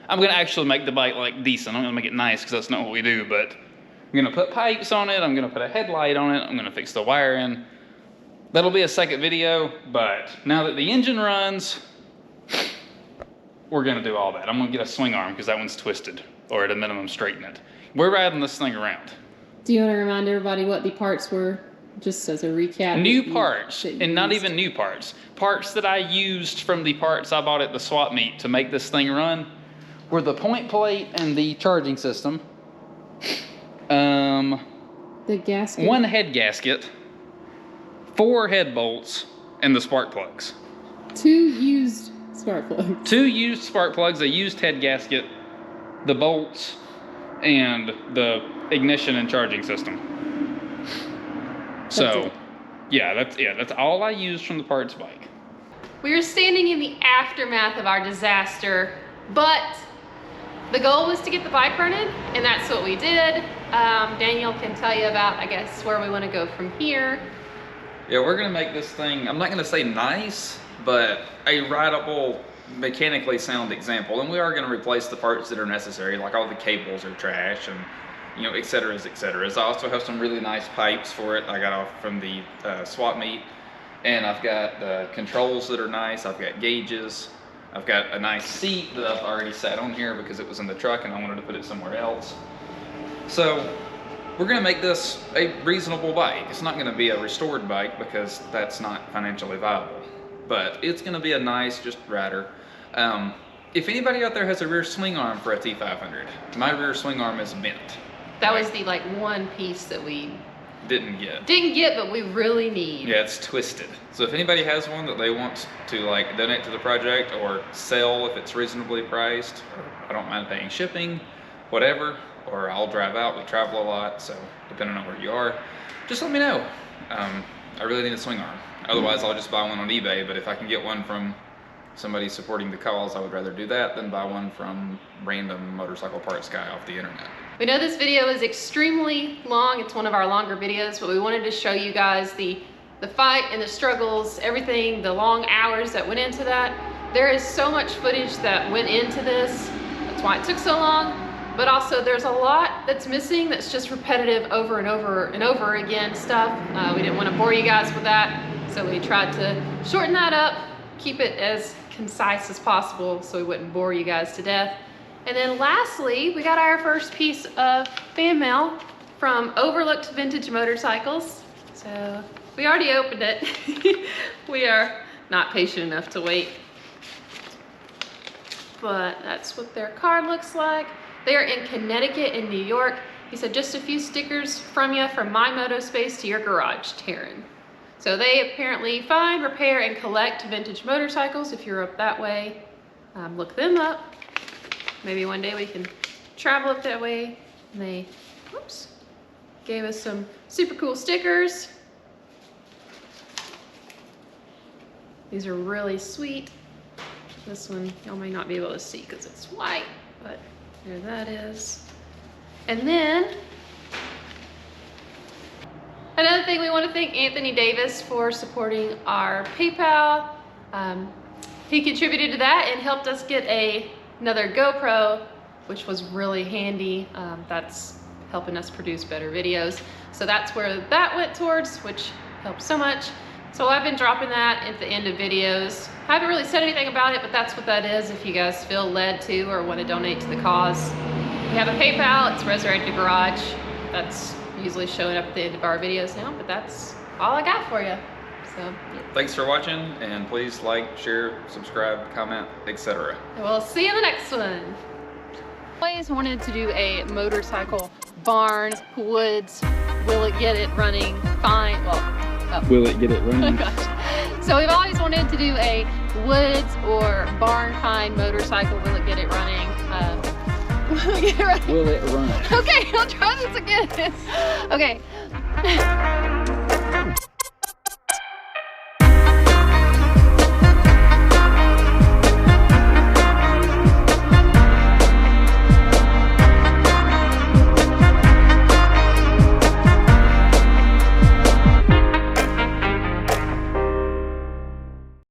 I'm gonna actually make the bike like decent. I'm gonna make it nice because that's not what we do, but I'm gonna put pipes on it. I'm gonna put a headlight on it. I'm gonna fix the wiring. That'll be a second video, but now that the engine runs, we're gonna do all that. I'm gonna get a swing arm because that one's twisted, or at a minimum straighten it. We're riding this thing around. Do you want to remind everybody what the parts were, just as a recap? New parts, and not even new parts. Parts that I used from the parts I bought at the swap meet to make this thing run were the point plate and the charging system. The gasket. One head gasket, 4 head bolts, and the spark plugs. 2 used spark plugs. 2 used spark plugs, a used head gasket, the bolts, and the ignition and charging system. So, that's all I used from the parts bike. We are standing in the aftermath of our disaster, but the goal was to get the bike running, and that's what we did. Daniel can tell you about, I guess, where we want to go from here. Yeah, we're gonna make this thing, I'm not gonna say nice, but a rideable, mechanically sound example. And we are gonna replace the parts that are necessary, like all the cables are trash and, you know, et cetera. I also have some really nice pipes for it I got off from the swap meet. And I've got the controls that are nice, I've got gauges, I've got a nice seat that I've already sat on here because it was in the truck and I wanted to put it somewhere else. So we're gonna make this a reasonable bike. It's not gonna be a restored bike because that's not financially viable, but it's gonna be a nice, just rider. If anybody out there has a rear swing arm for a T500, my rear swing arm is bent. That was the one piece that we Didn't get, but we really need. Yeah, it's twisted. So if anybody has one that they want to like donate to the project or sell if it's reasonably priced, or I don't mind paying shipping, whatever, or I'll drive out, we travel a lot, so depending on where you are, just let me know. I really need a swing arm. Otherwise I'll just buy one on eBay, but if I can get one from somebody supporting the cause, I would rather do that than buy one from random motorcycle parts guy off the internet. We know this video is extremely long. It's one of our longer videos, but we wanted to show you guys the fight and the struggles, everything, the long hours that went into that. There is so much footage that went into this. That's why it took so long. But also there's a lot that's missing that's just repetitive over and over and over again stuff. We didn't want to bore you guys with that. So we tried to shorten that up, keep it as concise as possible so we wouldn't bore you guys to death. And then lastly, we got our first piece of fan mail from Overlooked Vintage Motorcycles. So we already opened it. We are not patient enough to wait. But that's what their card looks like. They are in Connecticut and New York. He said, just a few stickers from you from my moto space to your garage, Taryn. So they apparently find, repair, and collect vintage motorcycles. If you're up that way, look them up. Maybe one day we can travel up that way. And they, whoops, gave us some super cool stickers. These are really sweet. This one y'all may not be able to see because it's white, but there that is. And then another thing, we want to thank Anthony Davis for supporting our PayPal. He contributed to that and helped us get another GoPro, which was really handy. That's helping us produce better videos. So that's where that went towards, which helps so much. So I've been dropping that at the end of videos. I haven't really said anything about it, but that's what that is if you guys feel led to or want to donate to the cause. We have a PayPal, it's resurrectedgarage. That's usually showing up at the end of our videos now, but that's all I got for you. So Thanks for watching, and please like, share, subscribe, comment, etc. we'll see you in the next one. Always wanted to do a motorcycle barn, woods. Will it get it running? Fine. Well, Will it get it running? gosh. So we've always wanted to do a woods or barn find motorcycle, will it get it running? Will it get it running? Will it run? Okay, I'll try this again. Okay.